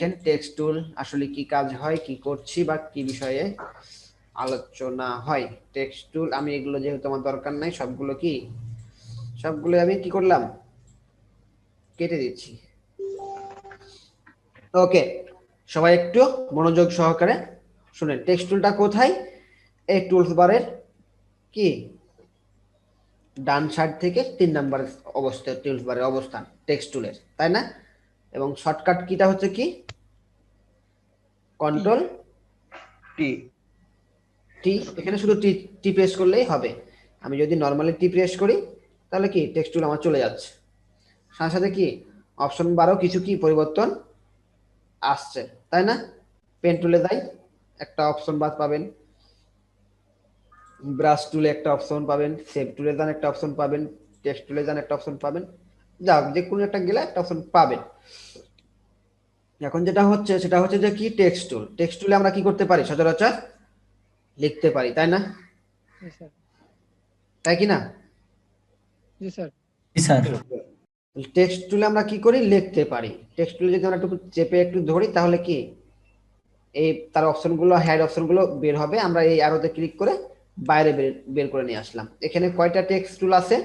দেখেন text tool আসলে কি কাজ হয়, কি করছি বা কি বিষয়ে আলোচনা হয়। টেক্সট টুল আমি এগুলো যেহেতু আমার দরকার নাই, সবগুলো আমি কি করলাম, কেটে দিচ্ছি। ওকে, সবাই একটু মনোযোগ সহকারে শুনেন। টেক্সট টুলটা কোথায়? এই টুলস বারের কি ডান সাইড থেকে 3 নাম্বার অবস্থায় টুলস বারের অবস্থান টেক্সট টুলের, তাই না? এবং শর্টকাট কিটা হচ্ছে কি কন্ট্রোল টি। টি। এখানে শুধু টি টি প্রেস করলেই হবে। আমি যদি নর্মালি টি প্রেস করি তাহলে কি টেক্সট টুল আমার চলে যাচ্ছে। সাথে সাথে কি অপশন বারও কিছু কি পরিবর্তন আসছে, তাই না? পেন টুলে যাই, একটা অপশন বাদ পাবেন, ব্রাশ টুলে একটা অপশন পাবেন, সেভ টুলে যান একটা অপশন পাবেন, টেক্সট টুলে যান একটা অপশন পাবেন, যাক যে কোনো একটা গেলে একটা অপশন পাবেন। এখন যেটা হচ্ছে সেটা হচ্ছে যে কি টেক্সট টুল। টেক্সট টুলে আমরা কি করতে পারি, সচরাচর লিখতে পারি, তাই না? জি স্যার। তাই কি না? জি স্যার। জি স্যার। টেক্সট টুলে আমরা কি করি, লিখতে পারি। টেক্সট টুলে যদি আমরা একটু চেপে একটু ধরি তাহলে কি এই তার অপশনগুলো, হেড অপশনগুলো বের হবে। আমরা এই অ্যারোতে ক্লিক করে বাইরে বের করে নিয়ে আসলাম। এখানে কয়টা টেক্সট টুল আছে?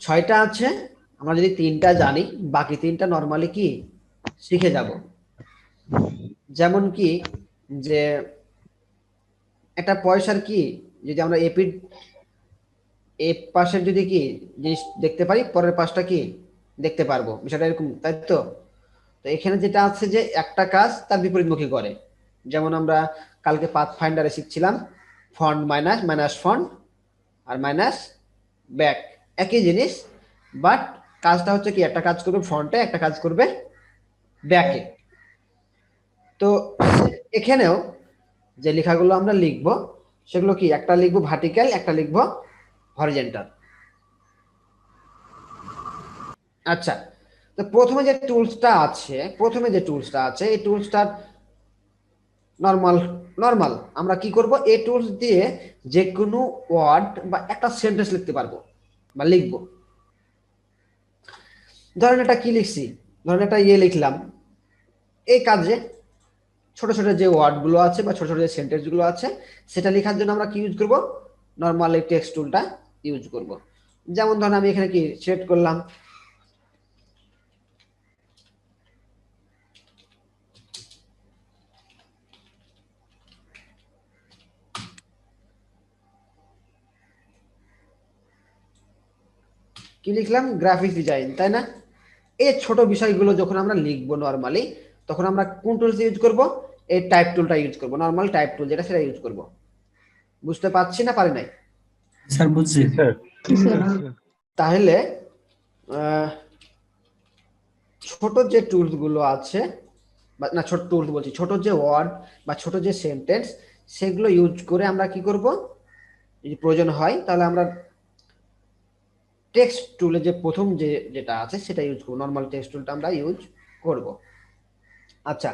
6টা আছে। আমরা যদি 3টা জানি, বাকি 3টা নরমালি কি শিখে যাব। যেমন কি যে একটা পয়সার কি যদি আমরা এ পাশের যদি কি জিনিস দেখতে পারি, পরের পাশটা কি দেখতে পারবো, বিষয়টা এরকম, তাই তো? তো এখানে যেটা আছে যে একটা কাজ তার বিপরীতমুখী করে। যেমন আমরা কালকে পাথ ফাইন্ডারে শিখছিলাম ফন্ট মাইনাস, মাইনাস ফন্ট আর মাইনাস ব্যাক, একই জিনিস, বাট কাজটা হচ্ছে কি একটা কাজ করবে ফন্টে, একটা কাজ করবে ব্যাকে। তো এখানেও যে লেখাগুলো আমরা লিখবো সেগুলো কি একটা লিখবো ভার্টিক্যাল, একটা লিখবো হরিজন্টাল। আচ্ছা, তো প্রথমে যে টুলসটা আছে এই টুলসটার নরমাল আমরা কি করব, এই টুলস দিয়ে যে কোনো ওয়ার্ড বা একটা সেন্টেন্স লিখতে পারবো বা লিখবো। ধরেন এটা কি লিখছি, ধরেন এটা লিখলাম। এই কাজে ছোট ছোট যে ওয়ার্ড গুলো আছে বা ছোট ছোট যে সেন্টেন্স গুলো আছে সেটা লেখার জন্য আমরা কি ইউজ করব, নরমাল এই টেক্সট টুলটা ইউজ করব। যেমন ধরেন আমি এখানে কি সিলেক্ট করলাম, কি লিখলাম, গ্রাফিক্স ডিজাইন, তাই না? এই ছোট বিষয়গুলো যখন আমরা লিখবো নরমালি, তখন আমরা কোন টুলস ইউজ করব, এই টাইপ টুলটা ইউজ করব, নরমাল টাইপ টুল যেটা সেটা ইউজ করব। বুঝতে পারছি না পারি নাই? স্যার বুঝছি। তাহলে ছোট যে টুলস গুলো আছে, বা না ছোট টুলস বলছি, ছোট যে ওয়ার্ড বা ছোট যে সেন্টেন্স সেগুলো ইউজ করে আমরা কি করব, যদি প্রয়োজন হয় তাহলে আমরা টেক্সট টুলে যে প্রথম যেটা আছে সেটা ইউজ করব, নরমাল টেক্সট টুলটা আমরা ইউজ করব। আচ্ছা,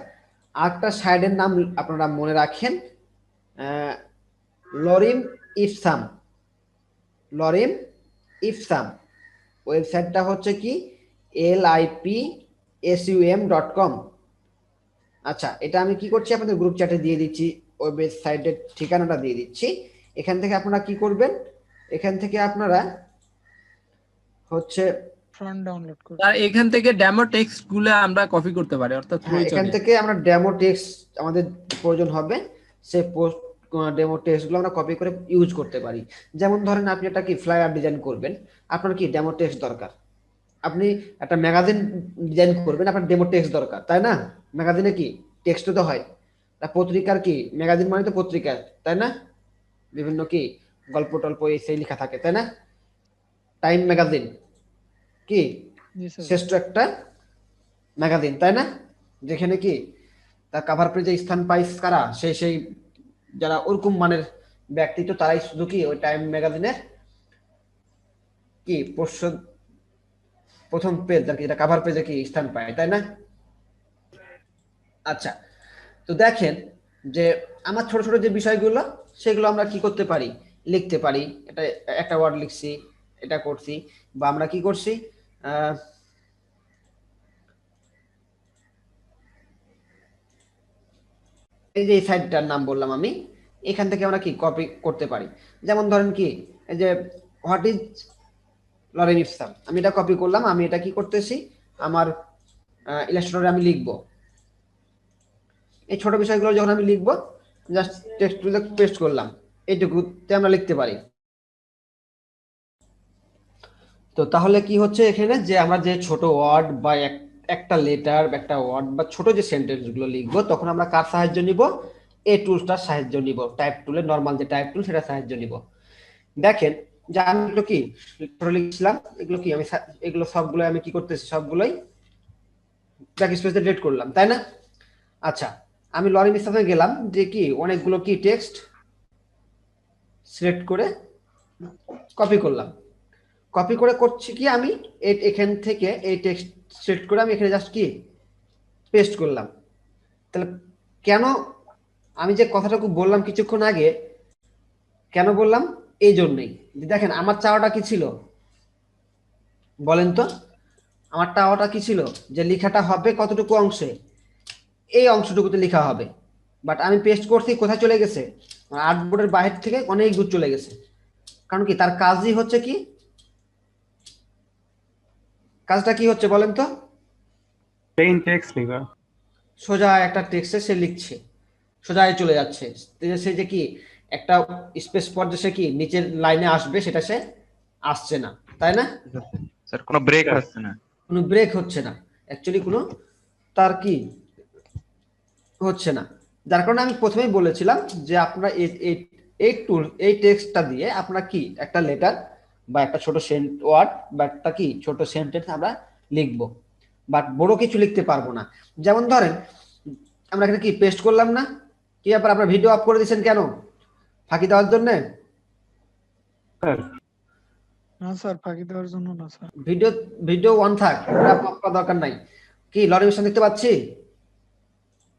আরেকটা সাইডের নাম আপনারা মনে রাখেন, লরিম ইপসাম। লরিম ইপসাম ওয়েবসাইটটা হচ্ছে কি lipsum.com। আচ্ছা, এটা আমি কি করছি আপনাদের গ্রুপ চ্যাটে দিয়ে দিচ্ছি, ওয়েবসাইটের ঠিকানাটা দিয়ে দিচ্ছি। এখান থেকে আপনারা কি করবেন, এখান থেকে আপনারা হচ্ছে ফ্রন্ট ডাউনলোড করুন। আর এখান থেকে ডেমো টেক্সট গুলো আমরা কপি করতে পারি, অর্থাৎ হ্যাঁ, এখান থেকে আমরা ডেমো টেক্সট আমাদের প্রয়োজন হবে, সেই ডেমো টেক্সট গুলো আমরা কপি করে ইউজ করতে পারি। যেমন ধরেন আপনি একটা কি ফ্লায়ার ডিজাইন করবেন, আপনার কি ডেমো টেক্সট দরকার। আপনি একটা ম্যাগাজিন ডিজাইন করবেন, আপনার ডেমো টেক্সট দরকার, তাই না? ম্যাগাজিনে কি টেক্সট তো হয়, পত্রিকার কি ম্যাগাজিন মানে তো পত্রিকা, তাই না? বিভিন্ন কি গল্প টল্প এই সেই লেখা থাকে, তাই না? টাইম ম্যাগাজিন কি জি স্যার। শ্রেষ্ঠ একটা ম্যাগাজিন, তাই না? যেখানে কি তার কাভার পেজে স্থান পায় কারা, সেই যারা ওরকম মানের ব্যক্তিত্ব তারাই শুধু কি ওই টাইম ম্যাগাজিনের কি প্রথম পেজ আর কি, যেটা কাভার পেজে কি স্থান পায়, তাই না? আচ্ছা, তো দেখেন যে আমার ছোট ছোট যে বিষয়গুলো সেগুলো আমরা কি করতে পারি, লিখতে পারি। এটা একটা ওয়ার্ড লিখছি, এটা করছি, বা আমরা কি করছি এই যে এই সাইটটার নাম বললাম আমি, এখান থেকে আমরা কি কপি করতে পারি। যেমন ধরেন কি, এই যে হোয়াট ইজ লরেন ইপসাম, আমি এটা কপি করলাম, আমি এটা কি করতেছি আমার ইলাস্ট্রেটরে আমি লিখবো। এই ছোট বিষয়গুলো যখন আমি লিখবো, জাস্ট টেক্সট টুলে পেস্ট করলাম, এইটুকুতে আমরা লিখতে পারি। তো তাহলে কি হচ্ছে এখানে, যে আমরা যে ছোট ওয়ার্ড বা একটা লেটার, একটা ওয়ার্ড বা ছোট যে সেন্টেন্স গুলো লিখবো, তখন আমরা কার সাহায্য নিব? এই টুলসটার সাহায্য নিব, টাইপ টুলের নর্মাল যে টাইপ টুল সেটা সাহায্য নিব। দেখেন যে আমি এগুলো কি লিখছিলাম, এগুলো কি আমি এগুলো সবগুলো আমি কি করতেছি, সবগুলোই ব্যাক স্পেসে ডিলিট করলাম, তাই না? আচ্ছা, আমি লরেন ইপসামে গেলাম, যে কি অনেকগুলো কি টেক্সট সিলেক্ট করে কপি করলাম। কপি করে করছি কি আমি এখান থেকে এই টেক্সট সিলেক্ট করে আমি এখানে জাস্ট কি পেস্ট করলাম। তাহলে কেন আমি যে কথাটুকু বললাম কিছুক্ষণ আগে, কেন বললাম? এই জন্যই যে দেখেন আমার চাওয়াটা কি ছিল বলেন তো, আমার চাওয়াটা কি ছিল, যে লেখাটা হবে কতটুকু অংশে, এই অংশটুকুতে লেখা হবে। বাট আমি পেস্ট করছি, কোথায় চলে গেছে? আর্টবোর্ডের বাইরে থেকে অনেক দূর চলে গেছে। কারণ কি, তার কাজই হচ্ছে কি, কাজটা কি হচ্ছে বলেন তো? প্লেন টেক্সট লেখা। সোজা একটা টেক্সটে সে লিখছে, সোজাই চলে যাচ্ছে। সে যে কি একটা স্পেস পর যে সে কি নিচের লাইনে আসবে, সেটা সে আসছে না, তাই না? স্যার কোনো ব্রেক হচ্ছে না। কোনো ব্রেক হচ্ছে না, অ্যাকচুয়ালি কোনো তার কি হচ্ছে না। যার কারণে আমি প্রথমেই বলেছিলাম যে আপনারা এই টুল, এই টেক্সটটা দিয়ে আপনারা কি একটা লেটার বা একটা ছোট ওয়ার্ড বা একটা কি ছোট সেন্টেন্স আমরা লিখবো, বাট বড় কিছু লিখতে পারবো না। যেমন ধরেন আমরা এখানে কি পেস্ট করলাম না, কি ব্যাপার, আপনারা ভিডিও অফ করে দিয়েছেন কেন? ফাঁকি দেওয়ার জন্য? না স্যার, ফাঁকি দেওয়ার জন্য না স্যার। ভিডিও ভিডিও অন থাক, অফ করার দরকার নাই। কি লরেন ইপসাম দেখতে পাচ্ছি?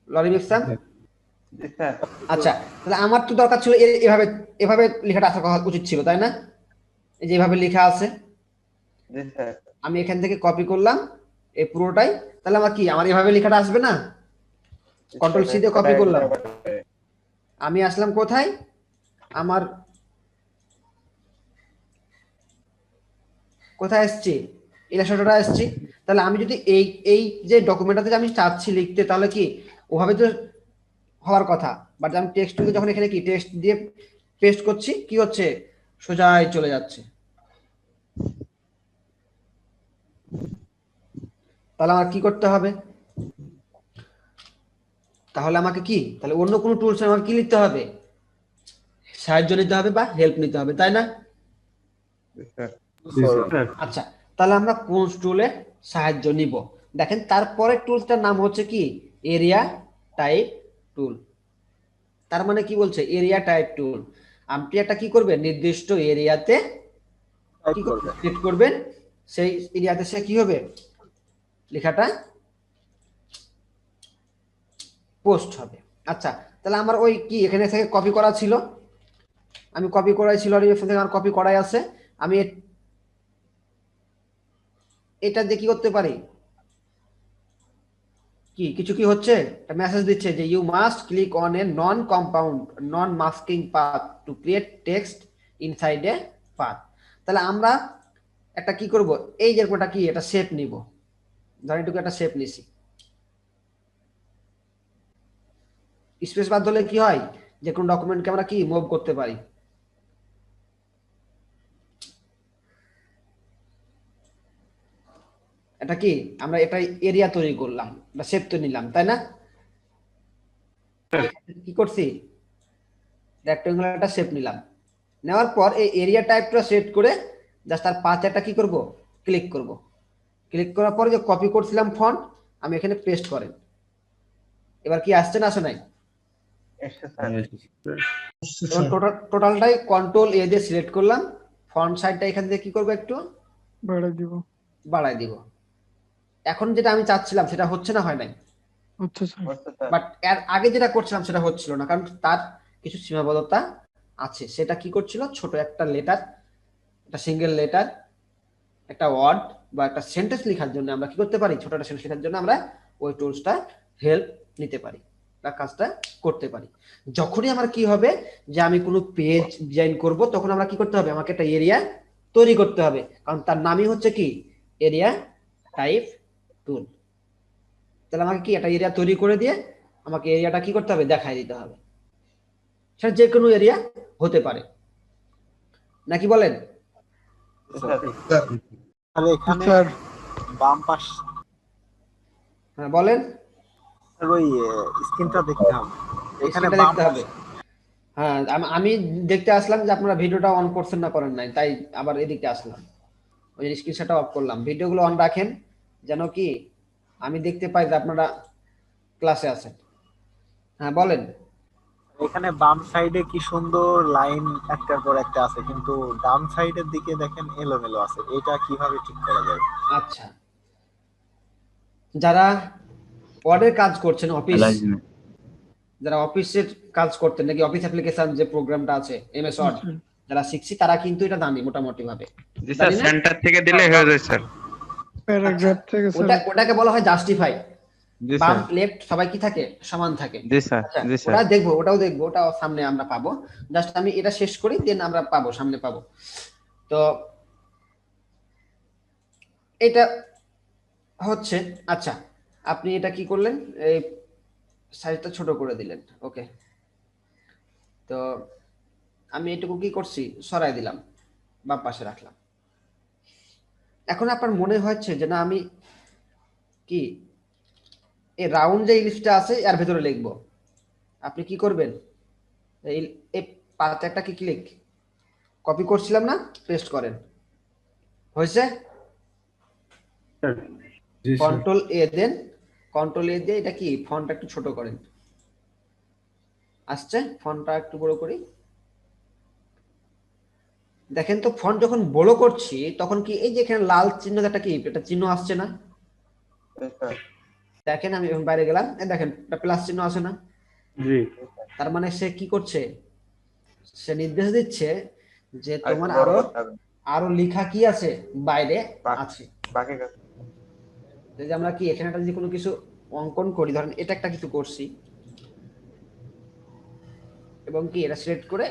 লরেন ইপসাম, আচ্ছা, তাহলে আমার তো দরকার ছিল এভাবে, এভাবে লেখাটা আসা উচিত ছিল, তাই না? এই যে এভাবে লেখা আছে, আমি এখান থেকে কপি করলাম এই পুরোটাই, তাহলে আমার কি, আমার এভাবে লেখাটা আসবে না? কন্ট্রোল সি দিয়ে কপি করলাম, আমি আসলাম কোথায়, আমার কোথায় আসছি, ইলাস্ট্রেটরে আসছি। তাহলে আমি যদি এই এই যে ডকুমেন্টটাতে আমি চাচ্ছি লিখতে, তাহলে কি ওভাবে তো হওয়ার কথা। বাট আমি টেক্সট টুলে যখন এখানে কি টেক্সট দিয়ে পেস্ট করছি, কি হচ্ছে, সোজাই চলে যাচ্ছে। তাহলে আমার কি করতে হবে? তাহলে আমাকে কি, তাহলে অন্য কোনো টুলস আমাকে কি লিখতে হবে? সাহায্য নিতে হবে বা হেল্প নিতে হবে, তাই না? আচ্ছা, তাহলে আমরা কোন টুলে সাহায্য নিব? দেখেন তারপরে টুলসটার নাম হচ্ছে কি, এরিয়া টাইপ টুল। তার মানে কি বলছে, এরিয়া টাইপ টুল। আপনি একটা কি করবেন, নির্দিষ্ট এরিয়াতে কি সিলেক্ট করবেন, সেই এরিয়াতে সে কি হবে, লেখাটা পোস্ট হবে। আচ্ছা, তাহলে আমার ওই কি এখানে থেকে কপি করা ছিল, আমি কপি করাই ছিল, আমার কপি করাই আছে, আমি এটা দিয়ে কি করতে পারি, কি কিছু কি হচ্ছে, একটা মেসেজ দিচ্ছে যে you must click on a non compound non masking path to create text inside a path. তাহলে আমরা একটা কি করব, এই যে একটা কি এটা শেপ নিব, ধরেন এটুকু একটা শেপ নিছি, স্পেস বার ধরলে কি হয়, যে কোনো ডকুমেন্টকে আমরা কি মুভ করতে পারি। এটা কি আমরা এটা এরিয়া তৈরি করলাম, এটা শেপ তো নিলাম, তাই না? কি করছি, রেক্টাঙ্গুলার একটা শেপ নিলাম, নেওয়ার পর এই এরিয়া টাইপটা সেট করে জাস্ট তার পাথে একটা কি করব, ক্লিক করব। ক্লিক করার পরে যে কপি করছিলাম ফন্ট, আমি এখানে পেস্ট করেন। এবার কি আসছে না আসে নাই? টোটালটাই কন্ট্রোল এ দিয়ে সিলেক্ট করলাম, ফন্ট সাইজটা এখান থেকে কি করব, একটু বাড়াই দিব। বাড়াই দিব। এখন যেটা আমি চাচ্ছিলাম সেটা হচ্ছে না, হয় নাই? আচ্ছা স্যার। বাট এর আগে যেটা করছিলাম সেটা হচ্ছিল না, কারণ তার কিছু সীমাবদ্ধতা আছে। সেটা কি করছিল, ছোট একটা লেটার, একটা সিঙ্গেল লেটার, একটা ওয়ার্ড বা একটা সেন্টেন্স লেখার জন্য আমরা কি করতে পারি, ছোট একটা সেন্টেন্স লেখার জন্য আমরা ওই টুলসটা হেল্প নিতে পারি। কাজটা করতে পারি। যখনই আমার কি হবে যে আমি কোনো পেজ ডিজাইন করব, তখন আমরা কি করতে হবে, আমাকে একটা এরিয়া তৈরি করতে হবে, কারণ তার নামই হচ্ছে কি এরিয়া টাইপ টুল। তাহলে আমাকে কি একটা এরিয়া তৈরি করে দিয়ে আমাকে এরিয়াটা কি করতে হবে, দেখাই দিতে হবে। সেটা যে কোনো এরিয়া হতে পারে, নাকি বলেন? তাহলে এখানে স্যার বাম পাশ হ্যাঁ বলেন। ওই স্ক্রিনটা দেখতে হবে, এখানে স্ক্রিনটা বাম দেখতে হবে। হ্যাঁ আমি দেখতে আসলাম যে আপনারা ভিডিওটা অন করছেন না করেন নাই, তাই আবার এদিকে আসলাম, ওই স্ক্রিনশটটা অফ করলাম। ভিডিওগুলো অন রাখেন যেন কি আমি দেখতে পাই যে আপনারা ক্লাসে আছেন। হ্যাঁ বলেন। এখানে বাম সাইডে কি সুন্দর লাইন একটার পর একটা আছে, কিন্তু ডান সাইডের দিকে দেখেন এলোমেলো আছে, এটা কিভাবে ঠিক করা যায়? আচ্ছা, যারা ওয়ার্ডের কাজ করছেন, যারা অফিসের কাজ করতেন নাকি অফিস অ্যাপ্লিকেশন যে প্রোগ্রামটা আছে এমএস ওয়ার্ড, যারা শিখছি তারা কিন্তু এটা জানি মোটামুটি ভাবে। জি স্যার, সেন্টার থেকে দিলে হয়ে যায় স্যার। প্যারাগ্রাফ থেকে ওটাকে বলা হয় জাস্টিফাই। জি বাম স্যার। লেফট সবাই কি থাকে, সমান থাকে। জি স্যার। আচ্ছা, জি স্যার। ওটা দেখবো, ওটাও দেখবো, ওটাও সামনে আমরা পাবো। জাস্ট আমি এটা শেষ করি, দেন আমরা পাবো, সামনে পাবো। তো এটা হচ্ছে, আচ্ছা আপনি এটা কি করলেন, এই সাইজটা ছোট করে দিলেন, ওকে। তো আমি এটুকু কি করছি, সরাই দিলাম, বাম পাশে রাখলাম। এখন আপনার মনে হচ্ছে যে না আমি কি এই রাউন্ড যে ইলিপসটা আছে এর ভেতরে লিখবো। আপনি কি করবেন, এই এই পাতে একটা কি ক্লিক, কপি করছিলাম না, পেস্ট করেন, হয়েছে? কন্ট্রোল এ দেন, কন্ট্রোল এ দিয়ে এটা কি ফন্টটা একটু ছোট করেন, আসছে, ফন্টটা একটু বড় করি। দেখেন তো ফন্ট যখন বড় করছি তখন কি এই যে এখানে লাল চিহ্ন, একটা কি এটা চিহ্ন আসছে না? দেখেন আমি এখন বাইরে গেলাম, এই দেখেন একটা প্লাস চিহ্ন আছে না? জি। তার মানে সে কি করছে, সে নির্দেশ দিচ্ছে যে তোমার আরো লেখা কি আছে বাইরে আছে। যদি আমরা কি এখানে একটা যদি কোনো কিছু অঙ্কন করি, ধরেন এটা একটা কিছু করছি এবং কি এটা সিলেক্ট করে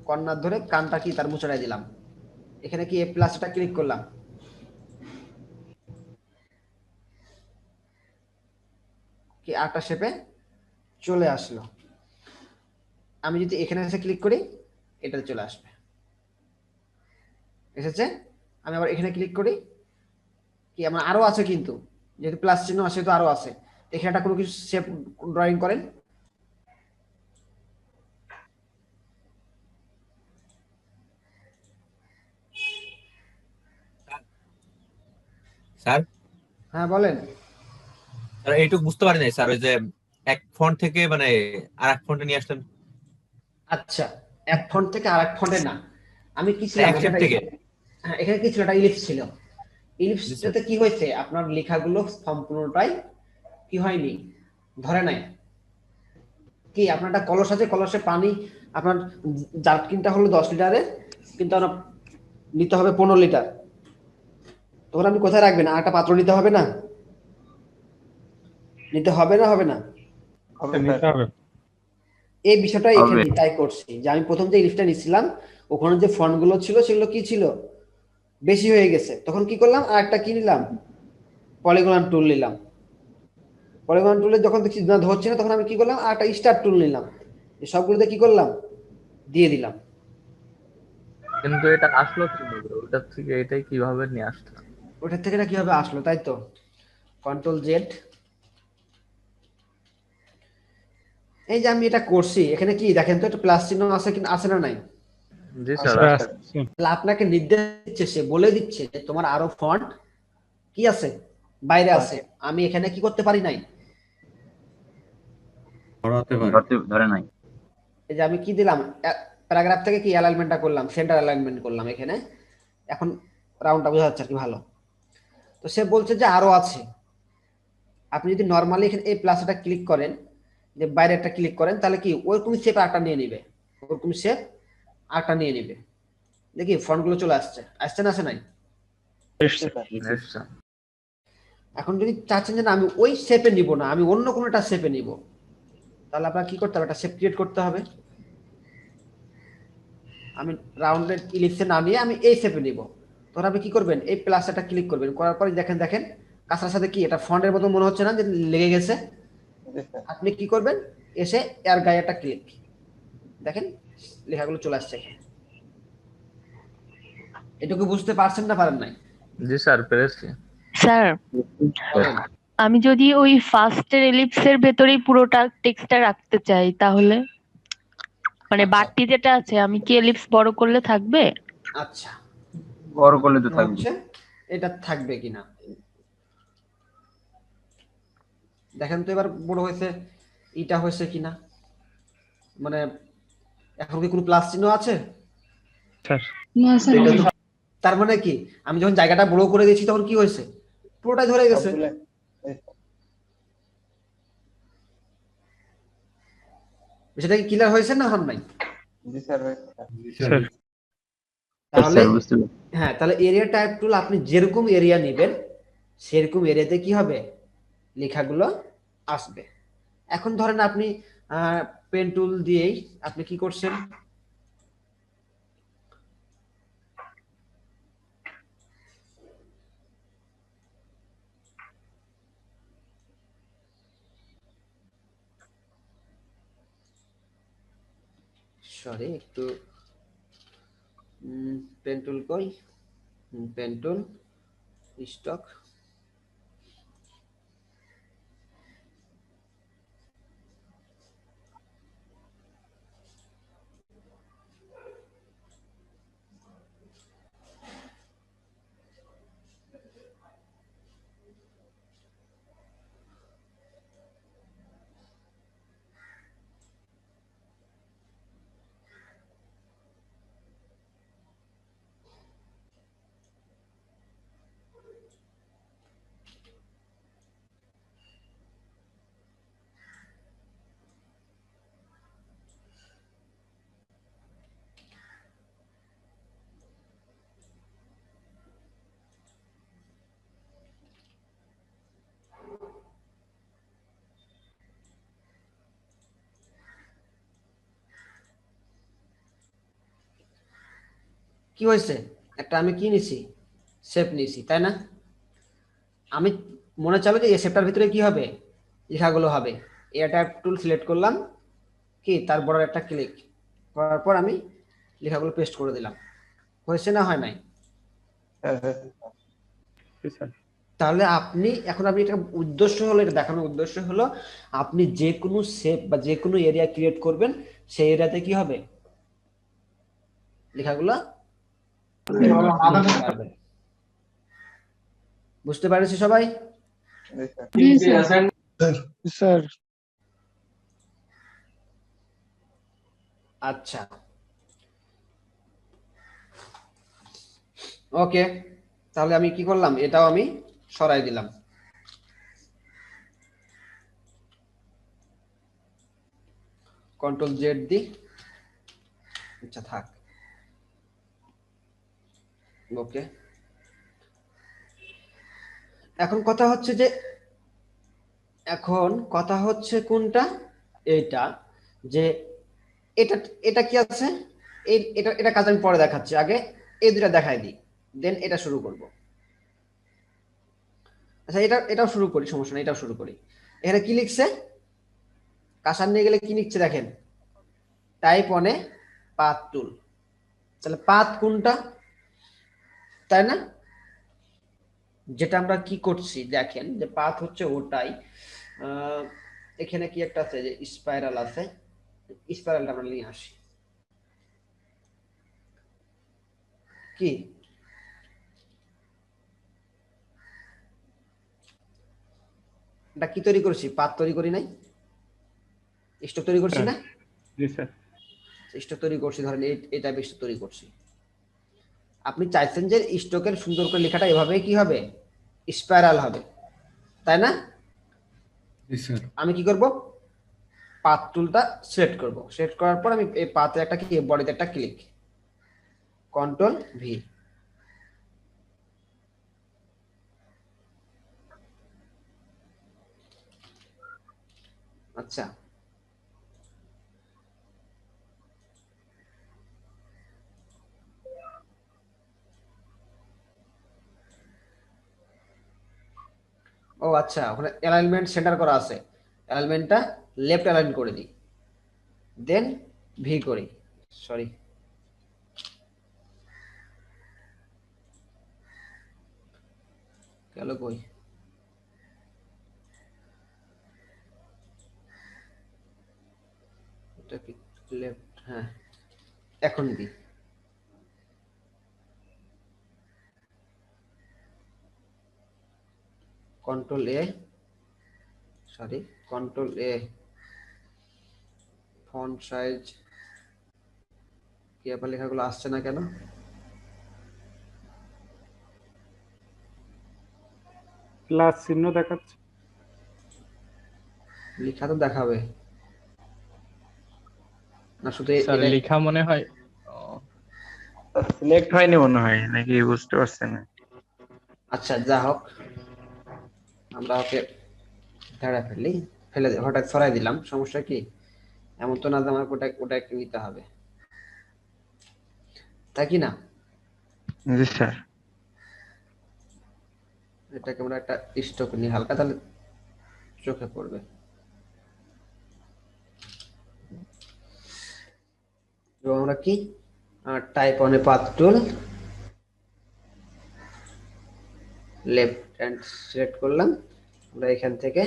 কর্নার ধরে কানটা কি তার মুছড়াই দিলাম, এখানে কি এ প্লাসটা ক্লিক করলাম, কি আরেকটা শেপে চলে আসলো। আমি যদি এখানে এসে ক্লিক করি এটা চলে আসবে, এসেছে। আমি আবার এখানে ক্লিক করি, কি আমার আরো আছে, কিন্তু যেহেতু প্লাস চিহ্ন আছে তো আরো আছে। এখানে একটা কোনো কিছু শেপ ড্রয়িং করেন, স্যার হ্যাঁ বলেন। স্যার এইটুকু বুঝতে পারি নাই স্যার, ওই যে এক ফন্ট থেকে মানে আরেক ফন্টে নিয়ে আসলেন। আচ্ছা, এক ফন্ট থেকে আরেক ফন্টে না, আমি কি ছিলাম এক শেপ থেকে। হ্যাঁ এখানে কি ছিল, একটা ইলিপস ছিল। জি স্যার। ইলিপসটাতে কি হয়েছে, আপনার লেখাগুলো সম্পূর্ণটাই কি হয়নি, ধরে নাই। কি আপনার একটা কলস আছে, কলসে পানি, আপনার জারকিনটা হলো 10 লিটারের, কিন্তু আপনার নিতে হবে 15 লিটার। তখন আপনি কোথায় রাখবেন, আর একটা পাত্র নিতে হবে না, নিতে হবে না, হবে না? নিতে হবে। এই বিষয়টা এখানে তাই করছি যে আমি প্রথম যে ইলিপসটা নিছিলাম ওখানে যে ফন্ট গুলো ছিল সেগুলো কি ছিল, বেশি হয়ে গেছে। তখন কি করলাম, আর একটা কি নিলাম, পলিগন টুল নিলাম। পলিগন টুলে যখন দেখছি না ধরছে না, তখন আমি কি করলাম, আর একটা স্টার টুল নিলাম, এই সবগুলোতে কি করলাম, দিয়ে দিলাম। কিন্তু এটা আসলো কিভাবে, ওটা থেকে এটাই কিভাবে নিয়ে আসলো? ওটার থেকে এটা কিভাবে আসলো, তাই তো কন্ট্রোল জেড। এই যে আমি এটা করছি, এখানে কি দেখেন তো একটা প্লাস চিহ্ন আছে কিনা, আছে না নাই? জি স্যার। তাহলে আপনাকে নির্দেশ দিচ্ছে, সে বলে দিচ্ছে যে তোমার আরো ফন্ট কি আছে, বাইরে আছে। আমি এখানে কি করতে পারি নাই, ধরে নাই। এই যে আমি কি দিলাম, প্যারাগ্রাফ থেকে কি অ্যালাইনমেন্টটা করলাম, সেন্টার অ্যালাইনমেন্ট করলাম এখানে। এখন রাউন্ডটা বোঝা যাচ্ছে আর কি ভালো। তো সে বলছে যে আরো আছে। আপনি যদি নরমালি এখানে এই প্লাসটা ক্লিক করেন, যে বাইরে একটা ক্লিক করেন, তাহলে কি ওরকম শেপ আরেকটা নিয়ে নিবে, ওরকম শেপ আরেকটা নিয়ে নিবে। দেখি ফন্টগুলো চলে আসছে, আসছে না, আসে নাই? এখন যদি চাচ্ছেন যে না আমি ওই শেপে নিব না, আমি অন্য কোনো একটা শেপে নিব, তাহলে আপনার কি করতে হবে, একটা শেপ ক্রিয়েট করতে হবে। আমি রাউন্ডেড ইলিপসে না নিয়ে আমি এই শেপে নিব, তখন আপনি কি করবেন, এই প্লাসটা ক্লিক করবেন, করার পরে দেখেন কাছার সাথে কি এটা ফন্টের মতো মনে হচ্ছে না যে লেগে গেছে? আপনি কি করবেন, এসে এর গায়ে একটা ক্লিক, দেখেন লেখাগুলো চলে আসছে। এটুকু বুঝতে পারছেন না পারেন নাই? জি স্যার, পেরেছি। স্যার বলেন। আমি যদি ওই ফার্স্টের এলিপসের ভেতরেই পুরোটা টেক্সটটা রাখতে চাই, তাহলে মানে আচ্ছা। বাড়তি যেটা আছে আমি কি এলিপস বড় করলে থাকবে? আচ্ছা, বড় করলে তো থাকবে। হচ্ছে এটা থাকবে কিনা দেখেন তো এবার, বড় হয়েছে, এটা হয়েছে কিনা, মানে এখন কি কোনো প্লাস চিহ্ন আছে? স্যার তার মানে কি আমি যখন জায়গাটা বড় করে দিয়েছি তখন কি হয়েছে, পুরোটাই ধরে গেছে। সেটা কি ক্লিয়ার হয়েছে না হন নাই? স্যার তাহলে স্যার বুঝতে পেরেছি। হ্যাঁ, তাহলে এরিয়া টাইপ টুল আপনি যেরকম এরিয়া নেবেন সেরকম এরিয়াতে কি হবে, লেখাগুলো আসবে। এখন ধরেন আপনি পেন টুল দিয়েই আপনি কি করছেন, সরি একটু পেন টুল কই, পেন টুল স্টক, কি হয়েছে, একটা আমি কি নিছি, শেপ নিছি, তাই না? আমি মনে চাইলো যে এই শেপটার ভিতরে কি হবে, লেখাগুলো হবে। এটা টুল সিলেক্ট করলাম, কি তার বড় একটা ক্লিক করার পর আমি লেখাগুলো পেস্ট করে দিলাম, হয়েছে না হয় নাই? স্যার তাহলে আপনি এখন আপনি এটা উদ্দেশ্য হলো, এটা দেখানোর উদ্দেশ্য হলো আপনি যে কোনো শেপ বা যে কোনো এরিয়া ক্রিয়েট করবেন সেই এরিয়াতে কি হবে, লেখাগুলো পারবেন। বুঝতে পারছি সবাই? স্যার আচ্ছা, ওকে, তাহলে আমি কি করলাম, এটাও আমি সরাই দিলাম, কন্ট্রোল জেড দি, আচ্ছা থাক, ওকে। এখন কথা হচ্ছে কোনটা, এইটা, যে এটা এটা কি আছে, এটা কাজ আমি পরে দেখাচ্ছি, আগে এই দুটা দেখাই দিই, দেন এটা শুরু করব। আচ্ছা এটাও শুরু করি, সমস্যা নেই, এটাও শুরু করি। এখানে কি লিখছে, কাসার নিয়ে গেলে কি লিখছে দেখেন, টাইপ অনে পাথ টুল, তাহলে পাথ কোনটা, তাই না? যেটা আমরা কি করছি দেখেন, যে পাথ হচ্ছে ওটাই। এখানে কি একটা আছে যে স্পাইরাল আছে, স্পাইরালটা আমরা নিয়ে আসি, কি এটা কি তৈরি করছি, পাথ তৈরি করি নাই, স্টক তৈরি করছি না? জি স্যার স্টক তৈরি করছি, ধরেন এটা স্টক তৈরি করছি। আপনি চাইছেন যে স্টকের সুন্দর করে লেখাটা এভাবে কি হবে, স্পাইরাল হবে, তাই না? আমি কি করব, পাথ টুলটা সিলেক্ট করব, সিলেক্ট করার পর আমি এই পাথে একটা কি বডিতে একটা ক্লিক, কন্ট্রোল ভি, আচ্ছা, ও আচ্ছা, ওখানে অ্যালাইনমেন্ট সেন্টার করা আছে, অ্যালাইনমেন্টটা লেফট অ্যালাইন করে দিই, দেন ভি করি, সরি গেল কই, এটা কি লেফট, হ্যাঁ এখন দিই, কন্ট্রোল এ, সরি কন্ট্রোল এ, ফন্ট সাইজ কি আবার লেখাগুলো আসছে না কেন, প্লাস চিহ্ন দেখাচ্ছে। লেখা তো দেখাবে না, শুধু স্যার এটা- লেখা মনে হয় সিলেক্ট হয়নি মনে হয়, নাকি বুঝতে পারছেন না। আচ্ছা যা হোক, আমরা ওকে ফেলে হঠাৎ সরাই দিলাম, সমস্যা কি, এমন তো না যে আমার ওটা একটু নিতে হবে, তাই কি না? জি স্যার। এটাকে আমরা একটা স্টক নিই হালকা, তাহলে চোখে পড়বে। এবং আমরা কি type on a path tool, left hand select করলাম, আমরা এখান থেকে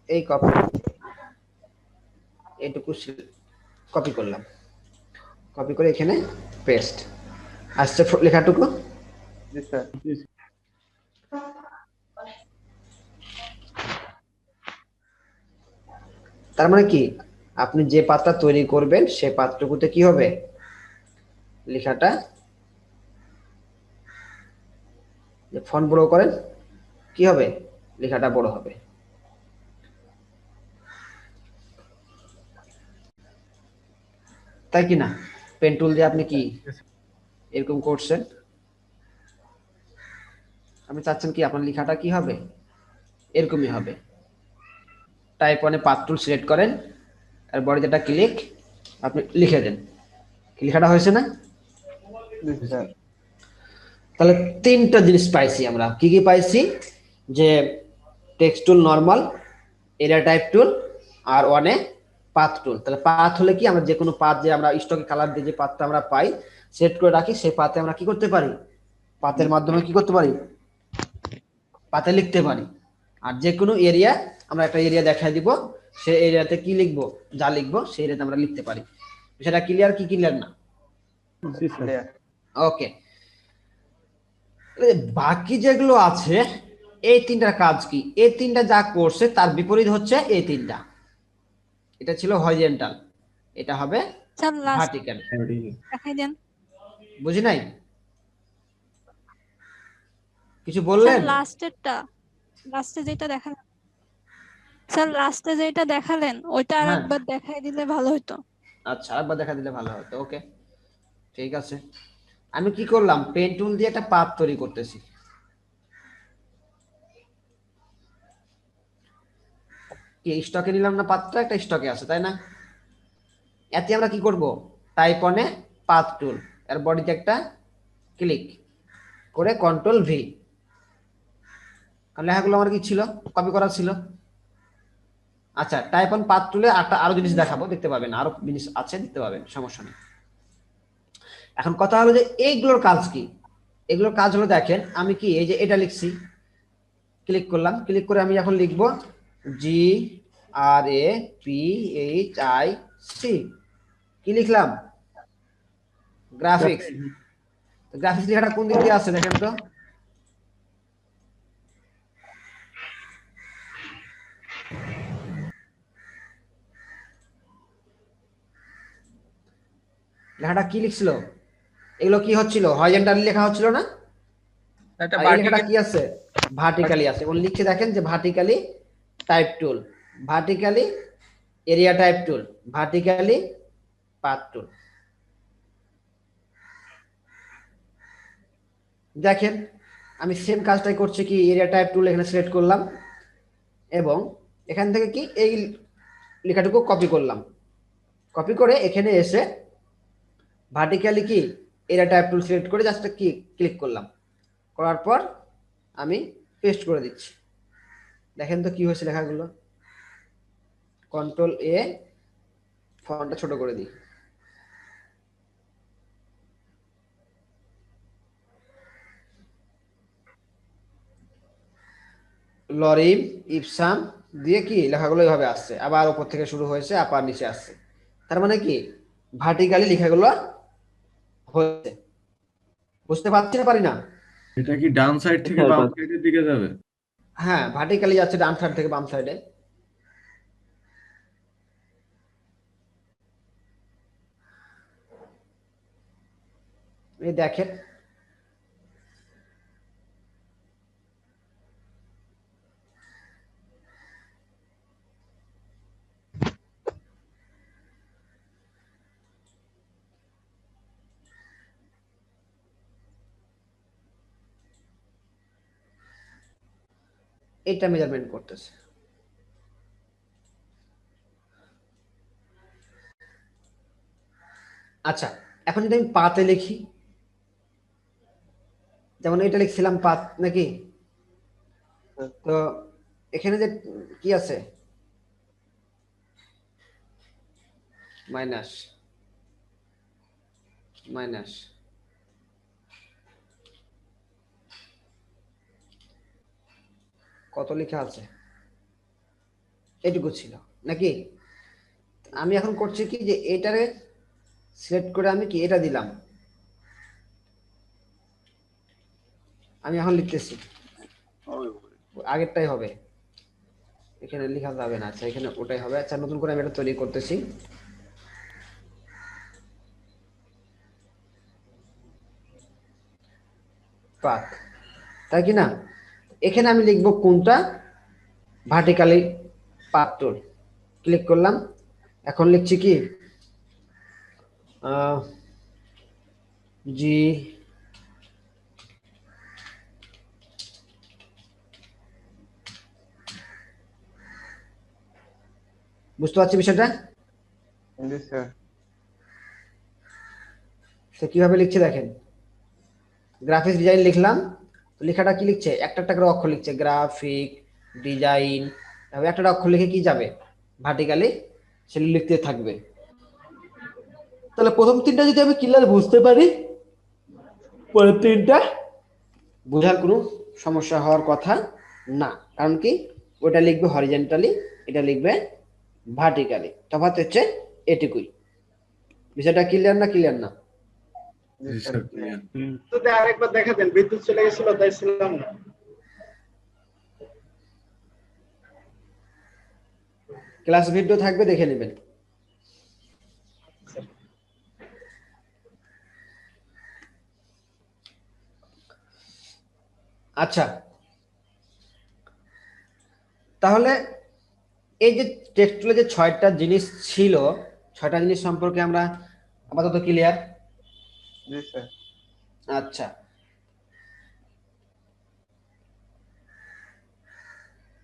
এই কপি, এইটুকু কপি করলাম, কপি করে এখানে পেস্ট, আসছে লেখাটুকু। জি স্যার। তার মানে কি, আপনি যে পাতটা তৈরি করবেন সে পাতটুকুতে কি হবে, লেখাটা যে ফন্ট বড় করেন কি হবে, লেখাটা বড় হবে। তাই কি না? পেন টুল দিয়ে আপনি কি এরকম করছেন, আপনি চাচ্ছেন কি আপনার লেখাটা কি হবে, এরকমই হবে। টাইপ অনে পাথ টুল সিলেক্ট করেন, আর বডিতে একটা ক্লিক, আপনি লিখে দেন, লেখাটা হয়েছে না? তাহলে তিনটা জিনিস পাইছি আমরা, কি কি পাইছি, যে text tool normal, area type tool, আর ওয়ানে পাথ টুল। তাহলে পাথ হলে কি, আমরা যে কোনো পাথ, যে আমরা স্টকে কালার দিয়ে যে পাথটা আমরা পাই সেট করে রাখি, সেই পাথে আমরা কি করতে পারি, পাথের মাধ্যমে কি করতে পারি, পাথে লিখতে পারি। আর যে কোনো এরিয়া, আমরা একটা এরিয়া দেখাই দিব, সেই এরিয়াতে কি লিখবো, যা লিখবো সেই এরিয়াতে আমরা লিখতে পারি। সেটা ক্লিয়ার কি ক্লিয়ার না? জি স্যার। ওকে, বাকি যেগুলো আছে এই তিনটার কাজ কি, এই তিনটা যা করছে তার বিপরীত হচ্ছে এই তিনটা। এটা ছিল হরিজন্টাল, এটা হবে ভার্টিক্যাল। দেখাই দেন বুঝি নাই, কিছু বললেন? লাস্টেরটা, লাস্টে যেটা দেখালেন স্যার, লাস্টে যেটা দেখালেন ওইটা হ্যাঁ। আরেকবার দেখাই দিলে ভালো হতো। আচ্ছা, আরেকবার দেখা দিলে ভালো হতো। ওকে ঠিক আছে, আমি কি করলাম, পেন টুল দিয়ে একটা পাথ তৈরি করতেছি। কি স্টকে নিলাম না পাথটা, একটা স্টকে আছে তাই না? এতে আমরা কি করব, টাইপ অনে পাথ টুল, এর বডিতে একটা ক্লিক করে কন্ট্রোল ভি, লেখাগুলো আমার কি ছিল, কপি করা ছিল। আচ্ছা, টাইপ অন পাথ টুলে আরো জিনিস দেখাবো, দেখতে পাবেন আরো জিনিস আছে, দেখতে পাবেন, সমস্যা নেই। এখন কথা হলো যে এইগুলোর কাজ কি, এগুলোর কাজ হলো দেখেন, আমি কি এই যে এটা লিখছি, ক্লিক করলাম, ক্লিক করে আমি এখন লিখবো GRAPHIC, কি লিখলাম, গ্রাফিক্স। গ্রাফিক্স লেখাটা কোন দিক দিয়ে আছে দেখেন তো, লেখাটা কি লিখছিল, এগুলো কি হচ্ছিল, হরিজন্টালি লেখা হচ্ছিল না, একটা আর এই লেখাটা কি আছে, ভার্টিক্যালি আছে। এখন লিখছে দেখেন যে ভার্টিক্যালি টাইপ টুল, ভার্টিক্যালি এরিয়া টাইপ টুল, ভার্টিক্যালি পাথ টুল। দেখেন আমি সেম কাজটাই করছি, কি এরিয়া টাইপ টুল এখানে সিলেক্ট করলাম, এবং এখান থেকে কি এই লেখাটুকু কপি করলাম, কপি করে এখানে এসে ভার্টিক্যালি কি এরিয়া টাইপ টুল সিলেক্ট করে জাস্ট কি ক্লিক করলাম, করার পর আমি পেস্ট করে দিচ্ছি। দেখেন তো কি হয়েছে লেখাগুলো। কন্ট্রোল এ, ফন্টটা ছোট করে দিই। লরিম ইপসাম দিয়ে কি লেখাগুলো এইভাবে আসছে, আবার উপর থেকে শুরু হয়েছে আবার নিচে আসছে। তার মানে কি ভার্টিক্যালি লেখাগুলো হয়েছে। বুঝতে পারছি না পারি না? এটা কি ডান সাইড থেকে বাম সাইডের দিকে যাবে? হ্যাঁ, ভার্টিক্যালি যাচ্ছে ডান সাইড থেকে বাম সাইডে। এই দেখেন এটা মেজারমেন্ট করতেছে। আচ্ছা, এখন যদি আমি পাতে লিখি, যেমন এটা লিখছিলাম পাত নাকি, তো এখানে যে কি আছে মাইনাস মাইনাস, কত লেখা আছে এটুকু ছিল নাকি। আমি এখন করছি কি যে এটারে সিলেক্ট করে আমি কি এটা দিলাম, আমি এখন লিখতেছি আগেরটাই হবে, এখানে লেখা যাবে না। আচ্ছা, এখানে ওটাই হবে। আচ্ছা, নতুন করে আমি এটা তৈরি করতেছি। পাথ, তাই কি না? এখানে আমি লিখবো কোনটা, ভার্টিক্যালি পাথ টুল ক্লিক করলাম। এখন লিখছি কি জি বুঝতে পারছি বিষয়টা? তো কিভাবে লিখছে দেখেন, গ্রাফিক্স ডিজাইন লিখলাম, লেখাটা কি লিখছে, একটা একটা করে অক্ষর লিখছে, গ্রাফিক ডিজাইন, একটা অক্ষর লিখে কি যাবে ভার্টিক্যালি সেটা লিখতে থাকবে। তাহলে প্রথম তিনটা যদি আমি ক্লিয়ার বুঝতে পারি, পরের তিনটা বোঝার কোনো সমস্যা হওয়ার কথা না। কারণ কি ওটা লিখবে হরিজন্টালি, এটা লিখবে ভার্টিক্যালি, তফাৎ হচ্ছে এটুকুই। বিষয়টা ক্লিয়ার না? ক্লিয়ার না? যদি আরেকবার দেখা দেন, বিদ্যুৎ চলে গেছিল তাই ছিলাম না। ক্লাস ভিডিও থাকবে, দেখে নেবেন। আচ্ছা, তাহলে এই যে টেক্সট টুলে যে 6টা জিনিস ছিল, 6টা জিনিস সম্পর্কে আমরা আপাতত ক্লিয়ার? আচ্ছা,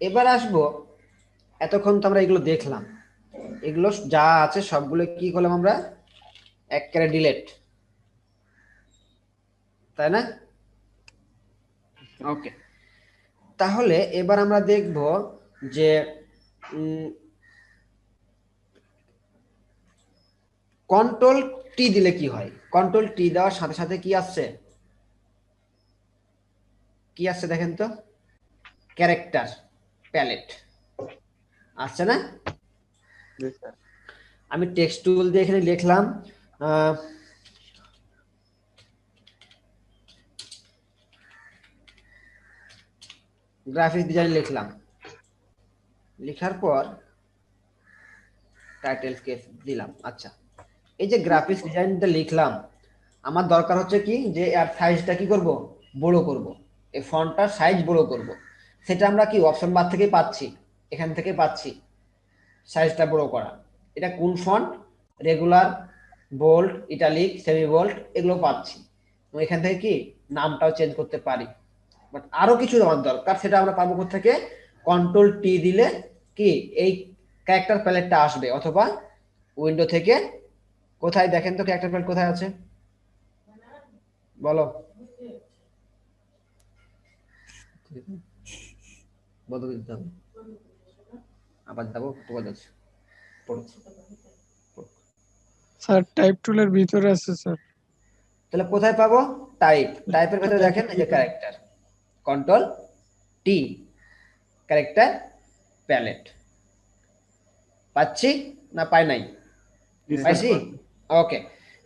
এবার আসবো, এতক্ষণ তো আমরা এগুলো দেখলাম, এগুলো যা আছে সবগুলো কি করলাম আমরা, একেবারে ডিলেট, তাই না? ওকে, তাহলে এবার আমরা দেখব যে কন্ট্রোল টি দিলে কি হয়। কন্ট্রোল টি দেওয়ার সাথে সাথে কি আসছে, কি আসছে দেখেন তো, ক্যারেক্টার প্যালেট আসছে না? আমি টেক্সট টুল দিয়ে এখানে লিখলাম গ্রাফিক্স ডিজাইন লিখলাম, লেখার পর টাইটেল কেস দিলাম। আচ্ছা, এই যে গ্রাফিক্স ডিজাইনটা লিখলাম, আমার দরকার হচ্ছে কি যে এর সাইজটা কি করব, বড় করব, এই ফন্টটার সাইজ বড় করব। সেটা আমরা কি অপশন বার থেকে পাচ্ছি, এখান থেকে পাচ্ছি সাইজটা বড় করা। এটা কোন font, regular, bold, italic, semi bold, এগুলো পাচ্ছি। এখান থেকে কি নামটাও চেঞ্জ করতে পারি। বাট আরো কিছু আমার দরকার, সেটা আমরা পাবো কোথা থেকে, কন্ট্রোল টি দিলে কি এই ক্যারেক্টার প্যালেটটা আসবে, অথবা উইন্ডো থেকে কোথায় দেখেন তো ক্যারেক্টার প্যালেট কোথায় আছে বলো, বদলে দিতে হবে, আবার যাবো স্যার টাইপ টুলের ভিতরে আছে স্যার। তাহলে কোথায় পাবো? টাইপের ভেতরে দেখেন এই যে character, control T, character palette. পাচ্ছি না পাই নাই? পাইছি, ওকে।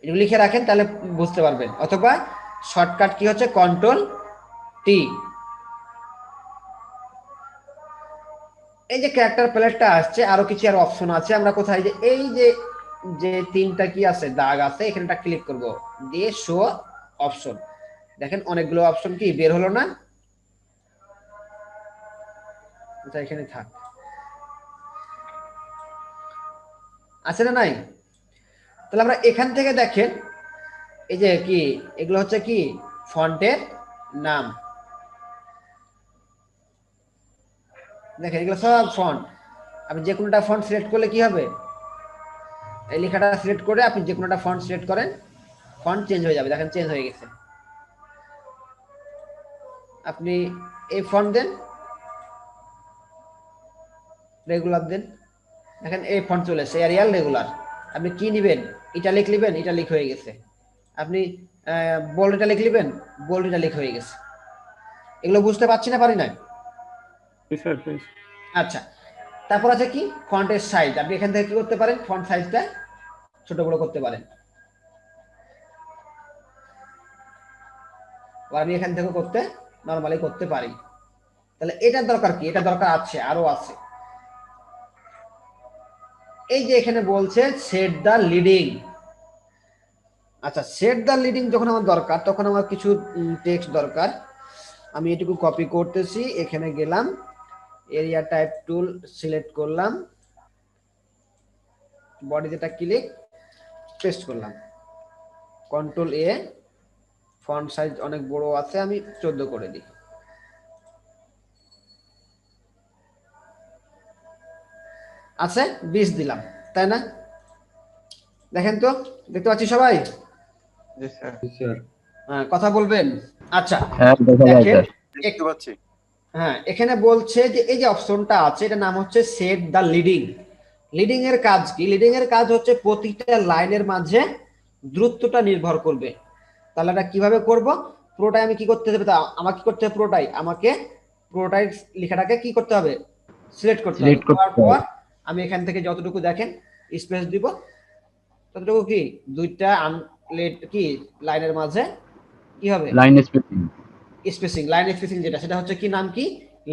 এগুলো লিখে রাখেন তাহলে বুঝতে পারবেন, অথবা শর্টকাট কি হচ্ছে কন্ট্রোল টি। এই যে ক্যারেক্টার প্যালেটটা আসছে, আরো কিছু আর অপশন আছে, আমরা কোথায় যে এই যে যে তিনটা কি আছে দাগ আছে এখানটা ক্লিক করব, দিয়ে শো অপশন, দেখেন অনেকগুলো অপশন কি বের হলো না, এটা এখানে থাক, আছে না নাই? তাহলে আমরা এখান থেকে দেখেন এই যে কি এগুলো হচ্ছে কি ফন্টের নাম, দেখেন এগুলো সব ফন্ট। আপনি যে কোনোটা ফন্ট সিলেক্ট করলে কি হবে, এই লেখাটা সিলেক্ট করে আপনি যে কোনোটা ফন্ট সিলেক্ট করেন, ফন্ট চেঞ্জ হয়ে যাবে, দেখেন চেঞ্জ হয়ে গেছে। আপনি এই ফন্ট দেন, রেগুলার দেন, দেখেন এই ফন্ট চলে এসেছে এরিয়াল রেগুলার। আপনি কি নেবেন, ইটালিক নেবেন, ইটালিক হয়ে গেছে। আপনি বোল্ড ইটালিক নেবেন, বোল্ড ইটালিক হয়ে গেছে। এগুলো বুঝতে পারছি না পারি না? আচ্ছা, তারপর আছে কি ফন্টের সাইজ, আপনি এখান থেকে কি করতে পারেন, ফন্ট সাইজটা ছোট বড় করতে পারেন। আমি এখান থেকে করতে নরমালি করতে পারি। তাহলে এটার দরকার কি, এটা দরকার আছে, আরো আছে। এই যে এখানে বলছে সেট দা লিডিং। আচ্ছা, সেট দা লিডিং যখন আমার দরকার তখন আমার কিছু টেক্সট দরকার। আমি এটুকু কপি করতেছি, এখানে গেলাম, এরিয়া টাইপ টুল সিলেক্ট করলাম, বডি যেটা ক্লিক পেস্ট করলাম, কন্ট্রোল এ, ফন্ট সাইজ অনেক বড় আছে, আমি 14 করে দিই। আছে 20 দিলাম, তাই না? দেখেন তো, দেখতে পাচ্ছি সবাই? হ্যাঁ, কথা বলবেন। আচ্ছা, দেখেন দেখতে পাচ্ছি। হ্যাঁ, এখানে বলছে যে এই যে অপশনটা আছে এটা নাম হচ্ছে সেট দা লিডিং। লিডিং এর কাজ কি? লিডিং এর কাজ হচ্ছে প্রতিটা লাইনের মাঝে দূরত্বটা নির্ভর করবে। তাহলে এটা কিভাবে করব? পুরোটাই আমি কি করতে হবে, আমাকে কি করতে হবে, আমাকে পুরোটাই লেখাটাকে কি করতে হবে, সিলেক্ট করতে হবে। তারপর আমি এখান থেকে যতটুকু দেখেন স্পেস দিব, ততটুকু কি দুইটা কি লাইনের মাঝে কি হবে, line spacing, spacing, line spacing যেটা, সেটা হচ্ছে কি নাম কি,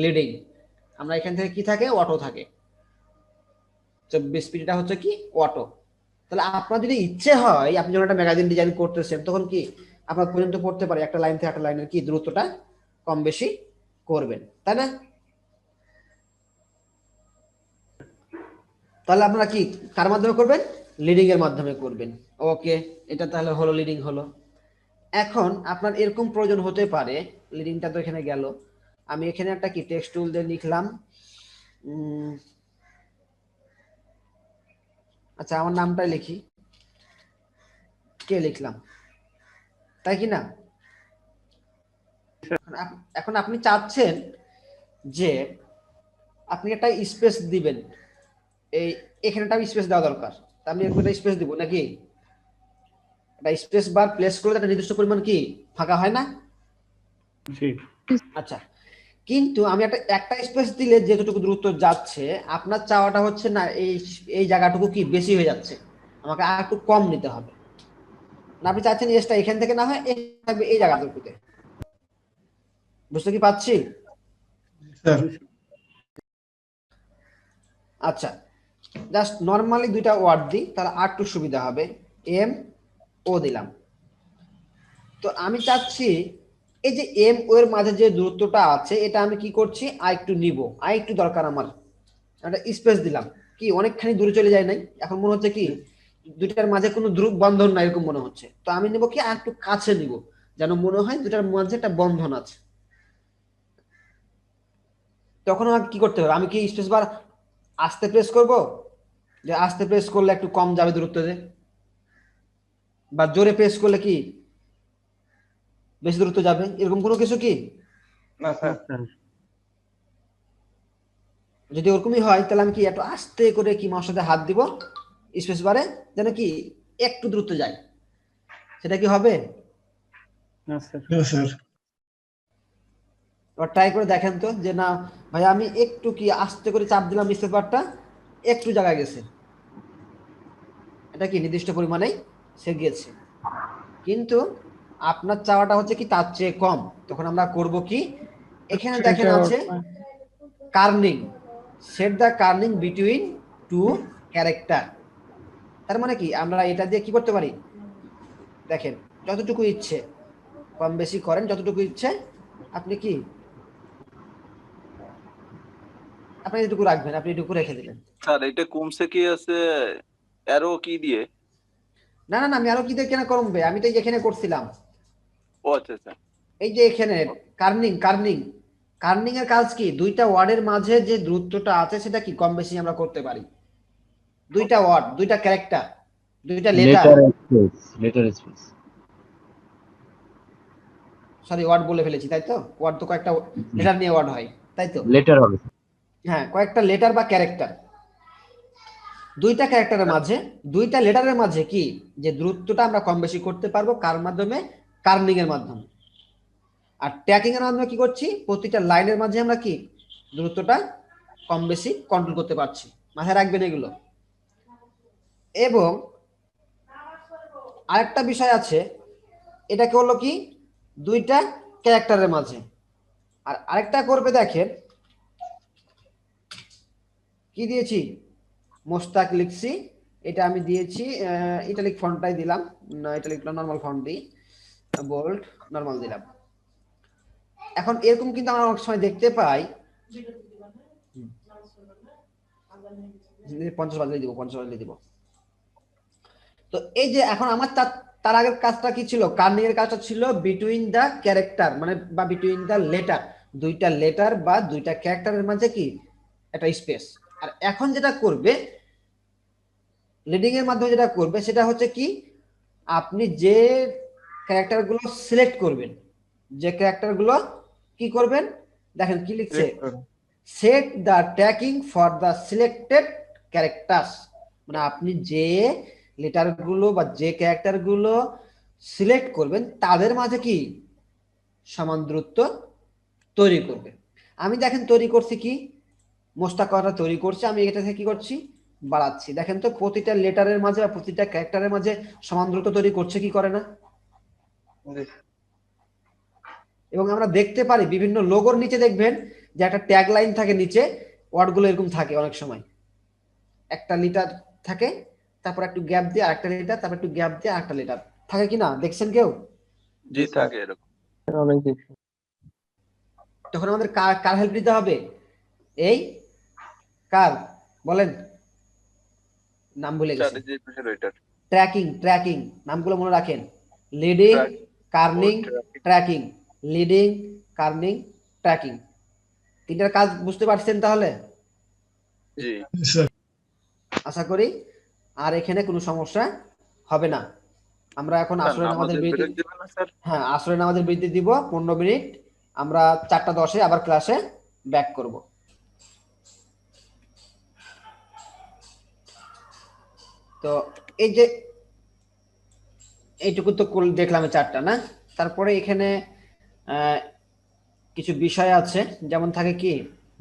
লিডিং। আমরা এখান থেকে কি থাকে, অটো থাকে, 24 পিটা হচ্ছে কি অটো। তাহলে আপনার যদি ইচ্ছে হয়, আপনি যখন একটা ম্যাগাজিন ডিজাইন করতেছেন তখন কি আপনার পর্যন্ত পড়তে পারে একটা লাইন থেকে একটা লাইনের কি দূরত্বটা কম বেশি করবেন, তাই না? তাহলে আপনারা কি কার মাধ্যমে করবেন, লিডিং এর মাধ্যমে করবেন। ওকে, এটা তাহলে হলো লিডিং হলো। এখন আপনার এরকম প্রয়োজন হতে পারে, লিডিংটা তো এখানে গেল, আমি এখানে একটা কি টেক্সট টুল দিয়ে লিখলাম, আচ্ছা আমার নামটাই লিখি, কে লিখলাম, তাই কি না? এখন আপনি চাচ্ছেন যে আপনি একটা স্পেস দিবেন, এই এখানে একটা স্পেস দেওয়া দরকার, আমি একটা স্পেস দিব নাকি? একটা স্পেস বার প্লেস করলে একটা নির্দিষ্ট পরিমাণ কি ফাঁকা হয় না? আচ্ছা, কিন্তু আমি একটা স্পেস দিলে যেটুকু দূরত্ব যাচ্ছে, আপনার চাওয়াটা হচ্ছে না এই জায়গাটুকু কি বেশি হয়ে যাচ্ছে, আমাকে আর একটু কম নিতে হবে না? আপনি চাচ্ছেন এসটা এখান থেকে না হয় এই জায়গাটুকুতে, বুঝতে কি পাচ্ছি? আচ্ছা, জাস্ট নরমালি দুইটা ওয়ার্ড দিই, তাহলে আর একটু সুবিধা হবে, এম ও দিলাম। তো আমি চাচ্ছি এই যে এম ও এর মাঝে যে দূরত্বটা আছে এটা আমি কি করছি, আর একটু নিব, আর একটু দরকার আমার, একটা স্পেস দিলাম, কি অনেকখানি দূরে চলে যায় নাই, এখন মনে হচ্ছে কি দুইটার মাঝে কোনো দূর বন্ধন নাই এরকম মনে হচ্ছে। তো আমি নিব কি আর একটু কাছে নিব, যেন মনে হয় দুটার মাঝে একটা বন্ধন আছে। তখন আমাকে কি করতে হবে? আমি কি স্পেস বার আস্তে প্রেস করব, যে আস্তে প্রেস করলে একটু কম যাবে দূরত্ব, যে বা জোরে প্রেস করলে কি বেশি দূরত্ব যাবে, এরকম কোনো কিছু কি? না স্যার। যদি ওরকমই হয় তাহলে আমি কি একটু আস্তে করে কি মাউসের সাথে হাত দিব স্পেস বারে, যেন কি একটু দূরত্ব যায়, সেটা কি হবে? না স্যার। এবার ট্রাই করে দেখেন তো, যে না ভাই আমি একটু কি আস্তে করে চাপ দিলাম স্পেস বারটা, একটু জায়গায় গেছে, এটা কি নির্দিষ্ট পরিমাণে সে গিয়েছে। কিন্তু আপনার চাওয়াটা হচ্ছে কি তার চেয়ে কম, তখন আমরা করব কি, এখানে দেখেন আছে kerning, set the kerning between two character. তার মানে কি আমরা এটা দিয়ে কি করতে পারি, দেখেন যতটুকু ইচ্ছে কম বেশি করেন, যতটুকু ইচ্ছে আপনি কি আপনি এটুকু রাখবেন, আপনি এটুকু রেখে দিলেন। স্যার এটা কমছে কি আছে অ্যারো কি দিয়ে? না না না, আমি আরো কি দিয়ে কেন কমবে, আমি তো এখানে করছিলাম। ও আচ্ছা আচ্ছা। এই যে এখানে কার্নিং, কার্নিং এর কাজ কি, দুইটা ওয়ার্ডের মাঝে যে দূরত্বটা আছে সেটা কি কম বেশি আমরা করতে পারি। দুইটা ওয়ার্ড, দুইটা ক্যারেক্টার, দুইটা letter, letter space, sorry word বলে ফেলেছি, তাই তো? ওয়ার্ড তো কয়েকটা লেটার নিয়ে ওয়ার্ড হয়, তাই তো? লেটার হবে। হ্যাঁ, কয়েকটা লেটার বা ক্যারেক্টার, দুইটা ক্যারেক্টারের মাঝে, দুইটা লেটারের মাঝে কি যে দূরত্বটা আমরা কম বেশি করতে পারবো, কার মাধ্যমে? কার্নিং এর মাধ্যমে। আর ট্যাকিং এর মাধ্যমে কি করছি, প্রতিটা লাইনের মাঝে আমরা কি দূরত্বটা কম বেশি কন্ট্রোল করতে পারছি। মাথায় রাখবেন এগুলো। এবং আরেকটা বিষয় আছে, এটাকে হলো কি দুইটা ক্যারেক্টারের মাঝে, আর আরেকটা করবে দেখেন কি দিয়েছি, মোস্তাক লিখছি, এটা আমি দিয়েছি ইটালিক ফন্টটাই দিলাম, না এটা লিখলাম নরমাল ফন্ট দিই, বোল্ড নরমাল দিলাম। এখন এরকম কিন্তু আমরা অনেক সময় দেখতে পাই, 50 বাজলে দিব। তো এই যে এখন আমার তার আগের কাজটা কি ছিল, কার্নিং এর কাজটা ছিল বিটুইন দা ক্যারেক্টার, মানে বা বিটুইন দা লেটার, দুইটা লেটার বা দুইটা ক্যারেক্টারের মাঝে কি একটা স্পেস। আর এখন যেটা করবে লিডিং এর মাধ্যমে, যেটা করবে সেটা হচ্ছে কি, আপনি যে ক্যারেক্টার গুলো সিলেক্ট করবেন, যে ক্যারেক্টার গুলো কি করবেন, দেখেন কি লিখছে, set the tracking for the selected characters, মানে আপনি যে লেটার গুলো বা যে ক্যারেক্টার গুলো সিলেক্ট করবেন তাদের মাঝে কি সমান দূরত্ব তৈরি করবে। আমি দেখেন তৈরি করছি কি, মোস্তাকটা তৈরি করছি, আমি এটা থেকে কি করছি, বাড়াচ্ছি। দেখেন তো প্রতিটা লেটারের মাঝে বা প্রতিটা ক্যারেক্টারের মাঝে সমান দূরত্ব তৈরি করছে কি করে না? এবং আমরা দেখতে পারি বিভিন্ন লোগোর নিচে দেখবেন যে একটা ট্যাগ লাইন থাকে নিচে, ওয়ার্ডগুলো এরকম থাকে অনেক সময়, একটা লেটার থাকে, তারপর একটু গ্যাপ দিয়ে আরেকটা লেটার, তারপর একটু গ্যাপ দিয়ে আরেকটা লেটার থাকে কি না, দেখছেন কেউ? জি থাকে এরকম। তখন আমাদের কার হেল্প নিতে হবে, এই কার বলেন, নাম ভুলে গেছি, ট্র্যাকিং, নামগুলো মনে রাখেন, লিডিং, কার্নিং, ট্র্যাকিং, লিডিং, কার্নিং, ট্র্যাকিং, তিনটার কাজ বুঝতে পারছেন তাহলে? জি আশা করি আর এখানে কোনো সমস্যা হবে না। আমরা এখন আসরের নামাজের বিরতি, হ্যাঁ আসরের নামাজের বিরতি দিব 15 মিনিট, আমরা 4:10 আবার ক্লাসে ব্যাক করব। তো এই যে এইটুকু তো দেখলাম 4টা না, তারপরে এখানে কিছু বিষয় আছে, যেমন থাকে কি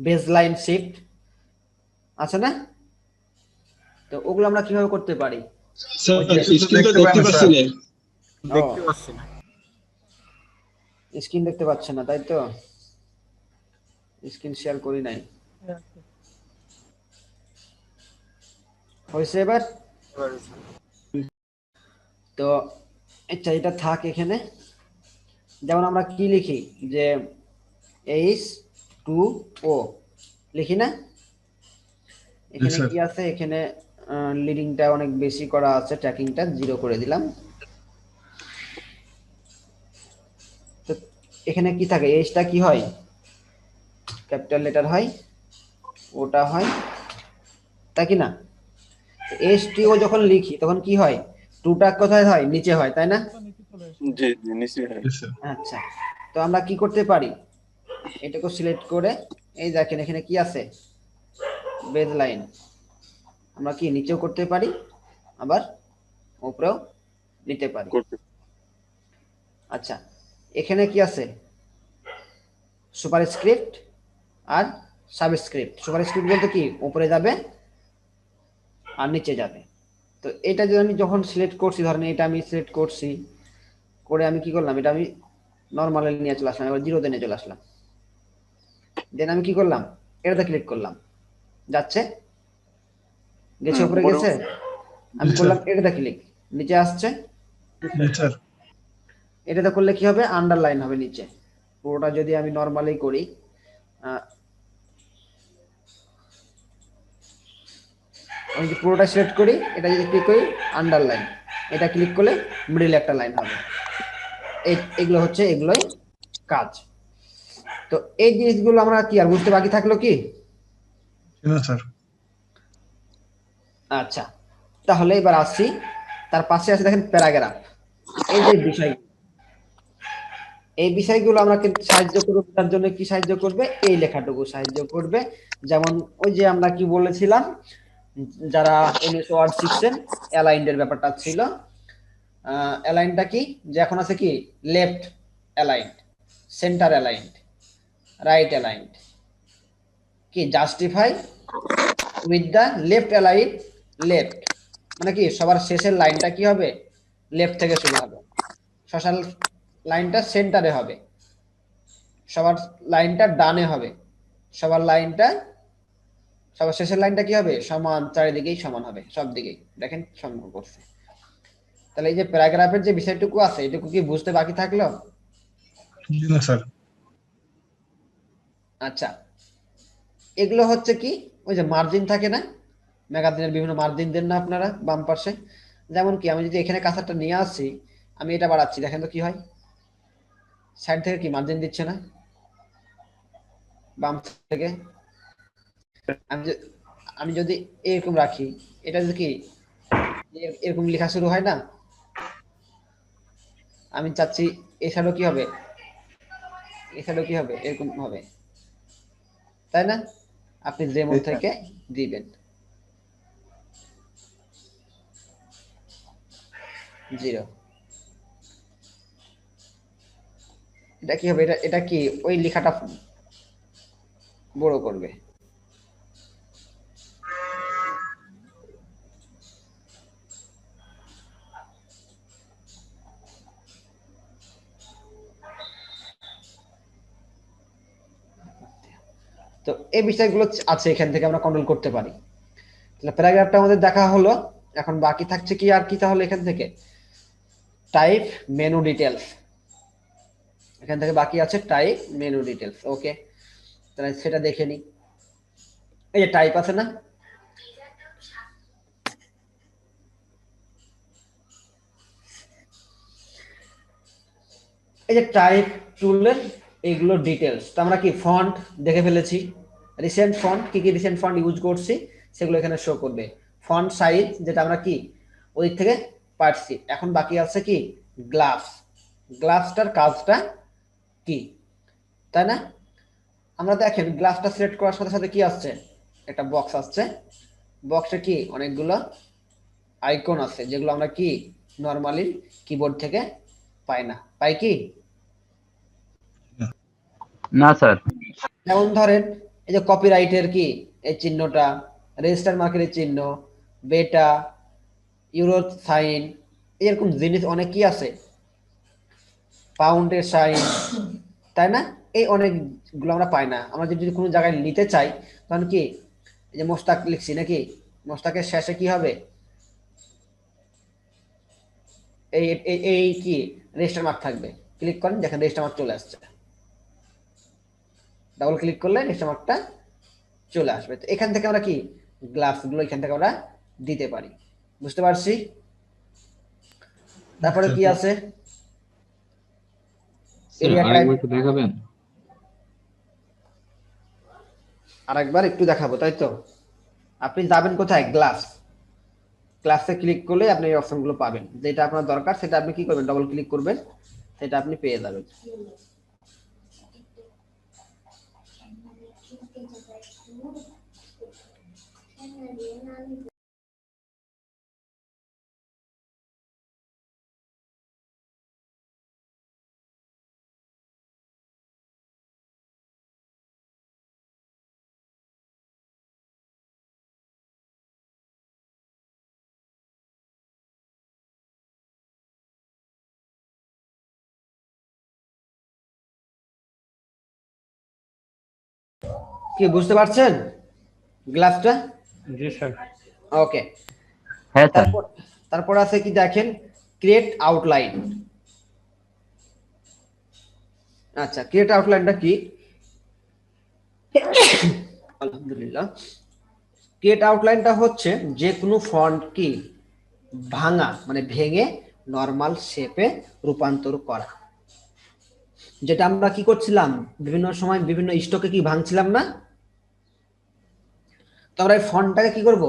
বেসলাইন শিফট আছে না, তো ওগুলো আমরা কিভাবে করতে পারি? স্ক্রিন দেখতে পাচ্ছে না, তাই তো? স্ক্রিন শেয়ার করি নাই, হয়েছে এবার? তো আচ্ছা এটা থাক এখানে। যেমন আমরা কি লিখি, যে H2O লিখি না, এখানে কি আছে, এখানে লিডিংটা অনেক বেশি করা আছে, ট্র্যাকিংটা 0 করে দিলাম। তো এখানে কি থাকে, Hটা কি হয়, ক্যাপিটাল লেটার হয়, ওটা হয়, তাই কি না? এস টি ও যখন লিখি তখন কি হয়, টুটা কোথায় হয়, নিচে হয়, তাই না? জি জি নিশ্চয়ই হয়। আচ্ছা, তো আমরা কি করতে পারি, এটাকে সিলেক্ট করে এই দেখেন এখানে কি আছে, বেজ লাইন, আমরা কি নিচেও করতে পারি আবার উপরেও নিতে পারি। আচ্ছা, এখানে কি আছে, সুপারস্ক্রিপ্ট আর সাবস্ক্রিপ্ট। সুপারস্ক্রিপ্ট বলতে কি উপরে যাবে আর নিচে যাবে। তো এটা যদি আমি যখন সিলেক্ট করছি, ধরেন এটা আমি সিলেক্ট করছি, করে আমি কি করলাম, এটা আমি নর্মালে নিয়ে চলে আসলাম, এবার জিরোতে নিয়ে চলে আসলাম। দেন আমি কি করলাম, এটাতে ক্লিক করলাম, যাচ্ছে, গেছে, উপরে গেছে, আমি করলাম এটাতে ক্লিক, নিচে আসছে, এটাতে করলে কি হবে, আন্ডারলাইন হবে নিচে। পুরোটা যদি আমি নর্মালি করি, আমি যদি পুরোটা সিলেক্ট করি, এটা যদি ক্লিক করি আন্ডারলাইন, এটা ক্লিক করলে মিডলে একটা লাইন হবে। এগুলো হচ্ছে এগুলোই কাজ। তো এই জিনিসগুলো আমরা কি আর বুঝতে বাকি থাকলো কি? আচ্ছা, তাহলে এবার আসছি, তার পাশে আছে দেখেন প্যারাগ্রাফ। এই যে বিষয়, এই বিষয়গুলো আমরা সাহায্য করবে, তার জন্য কি সাহায্য করবে, এই লেখাটুকু সাহায্য করবে। যেমন ওই যে আমরা কি বলেছিলাম, যারা এমএস ওয়ার্ড শিখছেন, অ্যালাইন্ডের ব্যাপারটা ছিল। অ্যালাইনটা কি, যে এখন আছে কি left aligned, centre aligned, right aligned, কি justify with the left align, left মানে কি সবার শেষের লাইনটা কি হবে, লেফট থেকে শুরু হবে, সোশ্যাল লাইনটা সেন্টারে হবে, সবার লাইনটা ডানে হবে, সবার লাইনটা, সবার শেষের লাইনটা কি হবে, সমান, চারিদিকেই সমান হবে, সব দিকেই দেখেন সমান করছে। তাহলে এই যে প্যারাগ্রাফের যে বিষয়টুকু আছে, এটুকু কি বুঝতে বাকি থাকলো? আচ্ছা, এগুলো হচ্ছে কি, ওই যে মার্জিন থাকে না, ম্যাগাজিনের বিভিন্ন মার্জিন দেন না আপনারা বাম পাশে, যেমন কি আমি যদি এখানে কাঁচারটা নিয়ে আসি, আমি এটা বাড়াচ্ছি, দেখেন তো কি হয়, সাইড থেকে কি মার্জিন দিচ্ছে না, বাম থেকে। আমি যদি এরকম রাখি, এটা যদি কি এরকম লেখা শুরু হয় না, আমি চাচ্ছি এছাড়াও কি হবে, এছাড়াও কি হবে, এরকম হবে, তাই না? আপনি যেমন থেকে দিবেন, জিরো, এটা কি হবে, এটা কি ওই লেখাটা বড় করবে। তো এই বিষয়গুলো আছে, এখান থেকে আমরা কন্ট্রোল করতে পারি। তাহলে প্যারাগ্রাফটা আমাদের দেখা হলো, এখন বাকি থাকছে কি আর কি, তাহলে এখান থেকে টাইপ মেনু ডিটেলস, এখান থেকে বাকি আছে টাইপ মেনু ডিটেলস। ওকে, তাহলে সেটা দেখে নি। এই যে টাইপ আছে না, এই যে টাইপ টুলের এইগুলো ডিটেলস, তো আমরা কি ফন্ট দেখে ফেলেছি, রিসেন্ট ফন্ট, কি কি রিসেন্ট ফন্ট ইউজ করছি সেগুলো এখানে শো করবে। ফন্ট সাইজ যেটা আমরা কি ওই থেকে পারছি, এখন বাকি আছে কি গ্লাস, গ্লাসটার কাজটা কি, তাই না? আমরা দেখেন গ্লাসটা সিলেক্ট করার সাথে সাথে কি আসছে, একটা বক্স আসছে, বক্সে কি অনেকগুলো আইকন আছে, যেগুলো আমরা কি নরমালি কিবোর্ড থেকে পাই না, পাই কি না স্যার। যেমন ধরেন এই যে কপিরাইটের কি এই চিহ্নটা, রেজিস্টার মার্কের চিহ্ন, বেটা, ইউরো সাইন, এরকম জিনিস অনেক কি আছে, পাউন্ডের সাইন, তাই না? এই অনেকগুলো আমরা পাই না। আমরা যদি কোনো জায়গায় নিতে চাই তখন কি এই যে মোস্তাক লিখছি নাকি, মোস্তাকের শেষে কি হবে, এই এই কি রেজিস্টার মার্ক থাকবে, ক্লিক করেন দেখেন রেজিস্টার মার্ক চলে আসছে, ডাবল ক্লিক করলে রেজিস্টার মার্কটা চলে আসবে। তো এখান থেকে আমরা কি গ্লাসগুলো এখান থেকে আমরা দিতে পারি, বুঝতে পারছি? তারপরে কি আছে, স্যার আরেকবার একটু দেখাবেন? আরেকবার একটু দেখাবো, তাই তো? আপনি যাবেন কোথায়? ক্লাসে ক্লিক করলে আপনি এই অপশনগুলো পাবেন। যেটা আপনার দরকার সেটা আপনি কি করবেন? ডবল ক্লিক করবেন, সেটা আপনি পেয়ে যাবেন। কি বুঝতে পারছেন গ্লাসটা? জি স্যার। ওকে। হ্যাঁ স্যার। তারপর আছে কি দেখেন, ক্রিয়েট আউটলাইন। আচ্ছা, ক্রিয়েট আউটলাইনটা কি? আলহামদুলিল্লাহ। ক্রিয়েট আউটলাইনটা হচ্ছে যে কোনো ফন্ট কি ভাঙা, মানে ভেঙে নরমাল শেপে রূপান্তর করা। যেটা আমরা কি করছিলাম বিভিন্ন সময় বিভিন্ন স্টকে কি ভাঙছিলাম না? তো আমরা এই ফন্টটাকে কি করব?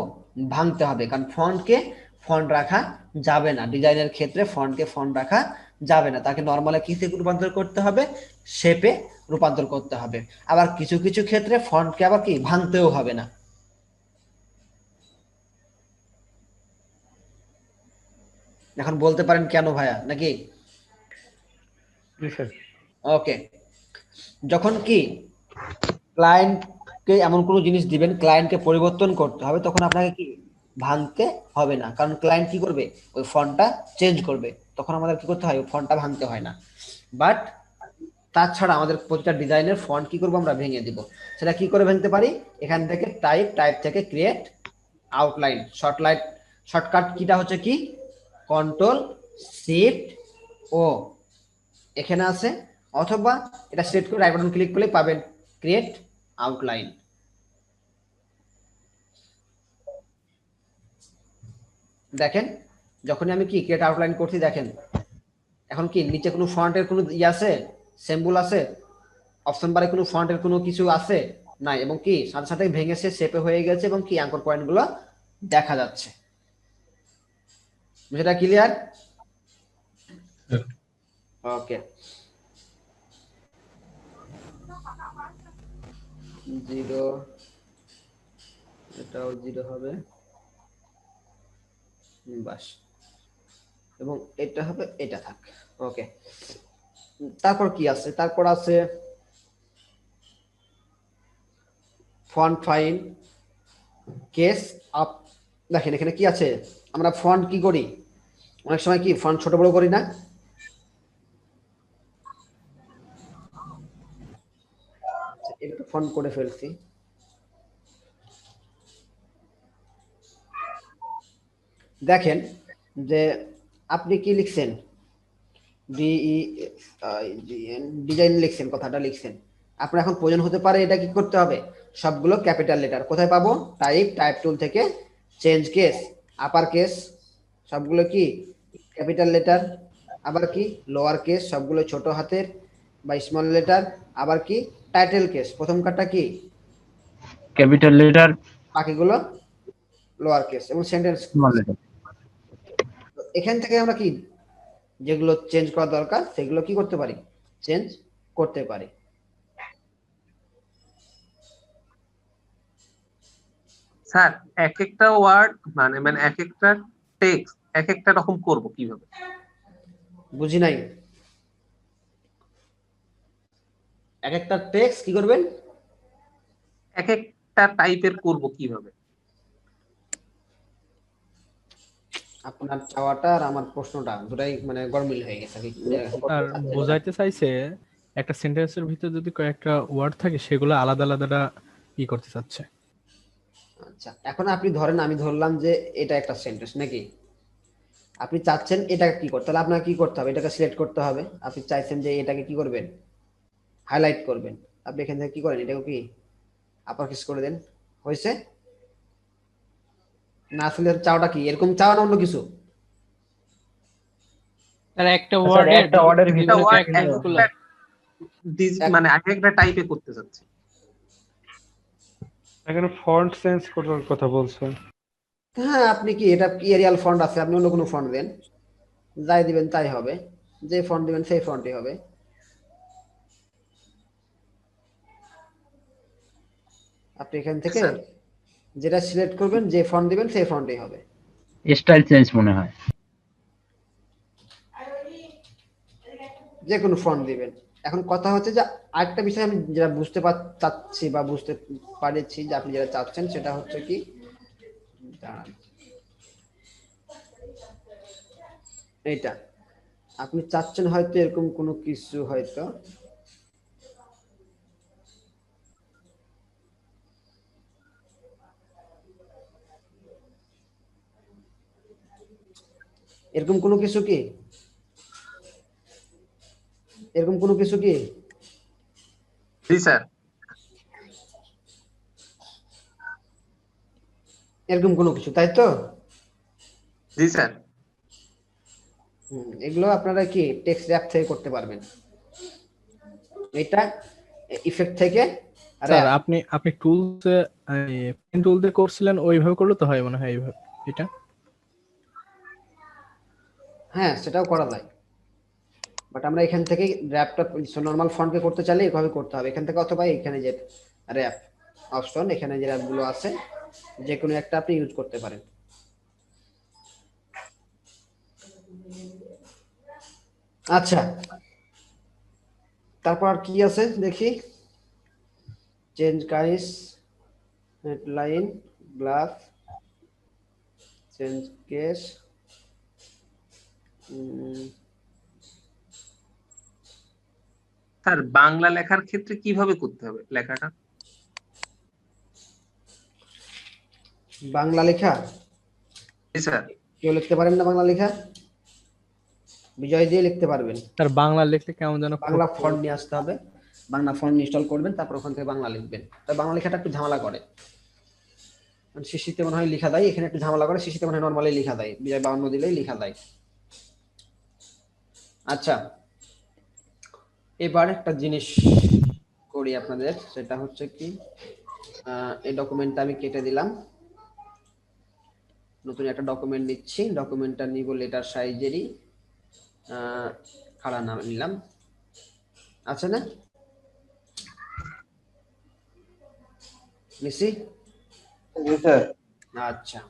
ভাঙতে হবে, কারণ ফন্ট রাখা যাবে না। ডিজাইনের ক্ষেত্রে ফন্ট রাখা যাবে না, তাকে নরমালে কিসে রূপান্তর করতে হবে? শেপে রূপান্তর করতে হবে। আবার কিছু কিছু ক্ষেত্রে ফন্টকে আবার কি ভাঙতেও হবে না। এখন বলতে পারেন কেন ভাইয়া, নাকি? জি স্যার। ওকে। যখন কি ক্লায়েন্টকে এমন কোনো জিনিস দিবেন, ক্লায়েন্টকে পরিবর্তন করতে হবে, তখন আপনাকে কি ভাঙতে হবে না, কারণ ক্লায়েন্ট কি করবে? ওই ফন্টটা চেঞ্জ করবে, তখন আমাদের কি করতে হয়? ওই ফন্টটা ভাঙতে হয় না। বাট তাছাড়া আমাদের প্রতিটা ডিজাইনের ফন্ট কি করবো? আমরা ভেঙে দিব। সেটা কি করে ভাঙতে পারি? এখান থেকে টাইপ থেকে ক্রিয়েট আউটলাইন, শর্টকাট কিটা হচ্ছে কি? কন্ট্রোল শিফট ও এখানে আছে, অথবা এটা সিলেক্ট করে রাইট বাটন ক্লিক করলে পাবেন ক্রিয়েট আউটলাইন। দেখেন যখনই আমি কি ক্রিয়েট আউটলাইন করছি, দেখেন এখন কি নিচে কোনো ফন্টের কোনো আছে, সিম্বল আছে, অপশন বারে কোনো ফন্টের কোনো কিছু আছে নাই, এবং কি সাথে সাথে ভেঙে শেপে হয়ে গেছে, এবং কি অ্যাঙ্কর পয়েন্ট গুলো দেখা যাচ্ছে। সেটা ক্লিয়ার? ওকে। 0 এটাও 0 হবে, বাস, এবং এটা হবে, এটা থাক। ওকে। তারপর কি আছে? তারপর আছে ফন্ট ফাইন কেস আপ। দেখেন এখানে কি আছে, আমরা ফন্ট কি করি? অনেক সময় কি ফন্ট ছোট বড় করি না? একটু ফন্ট করে ফেলছি। দেখেন যে আপনি কি লিখছেন, ডিজাইন লিখছেন, কথাটা লিখছেন। আপনার এখন প্রয়োজন হতে পারে এটা কি করতে হবে? সবগুলো ক্যাপিটাল লেটার কোথায় পাবো? টাইপ টুল থেকে চেঞ্জ কেস, আপার কেস সবগুলো কি ক্যাপিটাল লেটার, আবার কি লোয়ার কেস সবগুলো ছোট হাতের বা স্মল লেটার, আবার কি টাইটেল কেস প্রথম কাটটা কি ক্যাপিটাল লেটার, বাকিগুলো লোয়ার কেস, এবং সেন্টেন্স স্মল লেটার। এখান থেকে আমরা কি যেগুলো চেঞ্জ করা দরকার সেগুলো কি করতে পারি? চেঞ্জ করতে পারি। স্যার এক একটা ওয়ার্ড মানে এক একটা টেক্সট এক একটা রকম করব কিভাবে? বুঝি নাই। এক একটা টেক্সট কি করবেন? এক একটা টাইপের করব কিভাবে? আপনার চাওয়াটা আর আমার প্রশ্নটা দুটাই মানে গরমিল হয়ে গেছে। আর বোঝাইতে চাইছে একটা সেন্টেন্সের ভিতরে যদি কয়েকটা ওয়ার্ড থাকে সেগুলো আলাদা আলাদা ই করতে চাচ্ছে। আচ্ছা, এখন আপনি ধরেন আমি ধরলাম যে এটা একটা সেন্টেন্স নাকি, আপনি চাচ্ছেন এটা কি করতে, তাহলে আপনাকে কি করতে হবে? এটাকে সিলেক্ট করতে হবে। আপনি চাইছেন যে এটাকে কি করবেন? হাইলাইট করবেন। আপনি এখান থেকে কি করেন? এটাকে কি আপার কেস করে দেন, হয়েছে না? আসলে চাওয়াটা কি এরকম চাওয়া না অন্য কিছু? একটা ওয়ার্ডের ভিতরে মানে এক একটা টাইপে করতে চাচ্ছি। এখানে ফন্ট চেঞ্জ করার কথা বলছেন। হ্যাঁ, আপনি কি এটা কি এরিয়াল ফন্ট আছে, আপনি অন্য কোনো ফন্ট দেন, যাই দিবেন তাই হবে, যে ফন্ট দিবেন সেই ফন্টই হবে। আপনি এখান থেকে যেটা সিলেক্ট করবেন, যে ফন্ট দিবেন সেই ফন্টই হবে। স্টাইল চেঞ্জ মনে হয়। যে কোনো ফন্ট দিবেন। এখন কথা হচ্ছে যে আরেকটা বিষয় আমি যেটা বুঝতে চাচ্ছি বা বুঝতে পারছি যে আপনি যেটা চাচ্ছেন সেটা হচ্ছে কি, দাঁড়ান, এইটা আপনি চাচ্ছেন হয়তো এরকম কোনো কিছু, হয়তো এরকম কোনো কিছু কি, এরকম কোনো কিছু কি? জি স্যার। এরকম কোনো কিছু, তাই তো? জি স্যার। এগুলো আপনারা কি টেক্সট অ্যাপ থেকে করতে পারবেন। এটা ইফেক্ট থেকে। স্যার আপনি আপনি টুলসে পেন টুল দিয়ে করছিলেন, ওইভাবে করলে তো হয় মনে হয় এইভাবে এটা। হ্যাঁ, সেটাও করা যায়, বাট আমরা এখান থেকে র্যাপটা নরমাল ফন্টকে করতে চাইলে এভাবে করতে হবে এখান থেকে, অথবা এখানে যে র্যাপ অপশন, এখানে যে র্যাপগুলো আছে যে কোনো একটা আপনি ইউজ করতে পারেন। আচ্ছা, তারপর আর কি আছে দেখি, change guys, headline, glass, change case, sir Bangla লেখার ক্ষেত্রে কিভাবে করতে হবে লেখাটা? বাংলা লেখা? জি স্যার। কেউ লিখতে পারেন না বাংলা লেখা? বিজয় দিয়ে লিখতে পারবেন। স্যার বাংলা লিখলে কেমন যেন বাংলা ফন্ট নিয়ে আসতে হবে, বাংলা ফন্ট ইনস্টল করবেন, তারপর ওখান থেকে বাংলা লিখবেন। তাই বাংলা লেখাটা একটু ঝামেলা করে, শিশিতে মনে হয় লেখা দেয়, এখানে একটু ঝামেলা করে, শিশিতে মনে হয় নর্মালি লেখা দেয়, বিজয় 52 দিলেই লেখা দেয়। আচ্ছা, এবার একটা জিনিস করি আপনাদের, সেটা হচ্ছে কি, এই ডকুমেন্টটা আমি কেটে দিলাম, নতুন একটা ডকুমেন্ট নিচ্ছি, ডকুমেন্টটা নিব লেটার সাইজেরই, খাড়া নাম নিলাম, আছে না নিছি? আচ্ছা,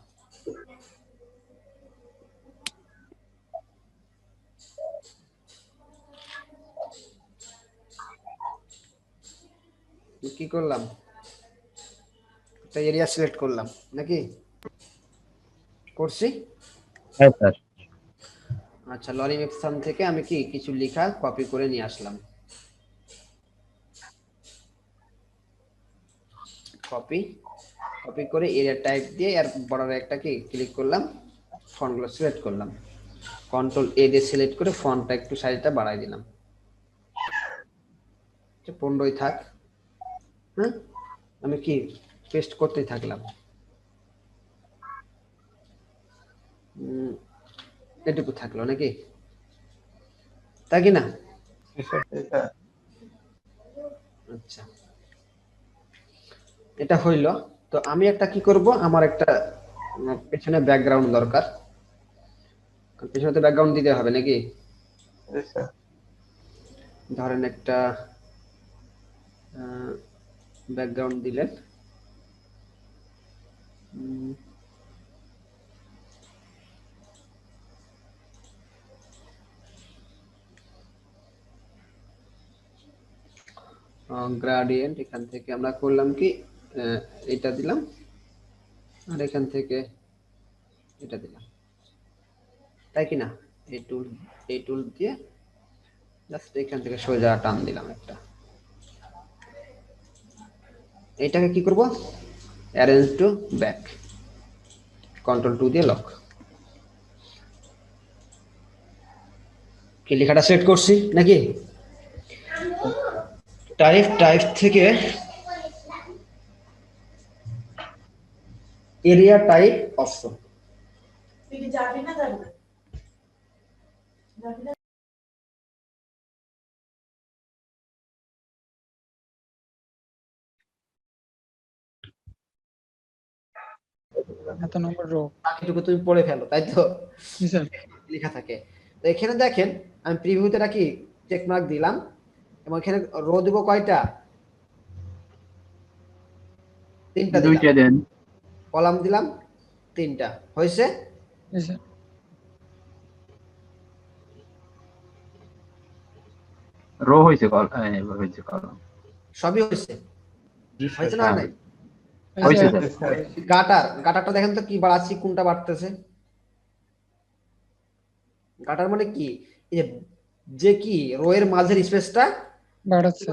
কি করলাম, একটা এরিয়া সিলেক্ট করলাম নাকি করছি? হ্যাঁ স্যার। আচ্ছা, লরিং অপশন থেকে আমি কি কিছু লেখা কপি করে নিয়ে আসলাম, কপি করে এরিয়া টাইপ দিয়ে আর বর্ডারে একটা কি ক্লিক করলাম, ফন্টগুলো সিলেক্ট করলাম, কন্ট্রোল এ দিয়ে সিলেক্ট করে ফন্টটা একটু সাইজটা বাড়াই দিলাম, 15ই থাক। হ্যাঁ, আমি কি পেস্ট করতেই থাকলাম, এটুকু থাকলো নাকি, তাই কি না? আচ্ছা, এটা হইল। তো আমি একটা কি করব, আমার একটা পেছনে ব্যাকগ্রাউন্ড দরকার, পেছনে তো ব্যাকগ্রাউন্ড দিতে হবে নাকি? ধরেন একটা ব্যাকগ্রাউন্ড দিলেন, গ্রাডিয়েন্ট, এখান থেকে আমরা করলাম কি এটা দিলাম, আর এখান থেকে এটা দিলাম, তাই কি না? এই টুল দিয়ে জাস্ট এখান থেকে সোজা টান দিলাম একটা, এটাকে কি করব, অ্যারেঞ্জ টু ব্যাক, কন্ট্রোল 2 দিয়ে লক, কি লেখাটা সিলেক্ট করছি নাকি? টাইপ থেকে এরিয়া টাইপ অপশন, এত নম্বর রো বাকিটুকু তুমি পড়ে ফেলো, তাই তো? জি স্যার লেখা থাকে। তো এখানে দেখেন আমি প্রিভিউতে রাখি চেক মার্ক দিলাম এবং এখানে রো দিব কয়টা? 3টা দিলাম। 2টা দেন। কলাম দিলাম 3টা। হয়েছে? জি স্যার রো হইছে কলাম। সবই হয়েছে? হয়েছে না নাই? হইছে গাটারটা দেখেন তো কি বাড়াচ্ছি, কোনটা বাড়তেছে? গাটার মানে কি? এই যে কি রো এর মাঝের স্পেসটা বাড়াচ্ছে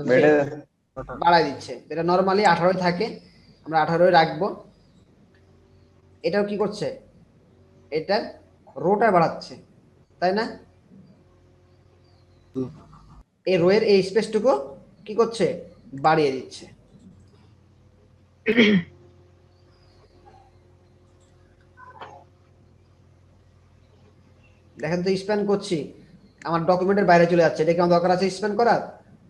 বাড়াই দিচ্ছে। এটা নরমালি 18 থাকে, আমরা 18 রাখবো। এটাও কি করছে? এটা রোটা বাড়াচ্ছে, তাই না? এই রো এর এই স্পেসটুকু কি করছে? বাড়িয়ে দিচ্ছে। দেখেন তো স্প্যান করছি, আমার ডকুমেন্টের বাইরে চলে যাচ্ছে। এটা কি আমার দরকার আছে স্প্যান করার?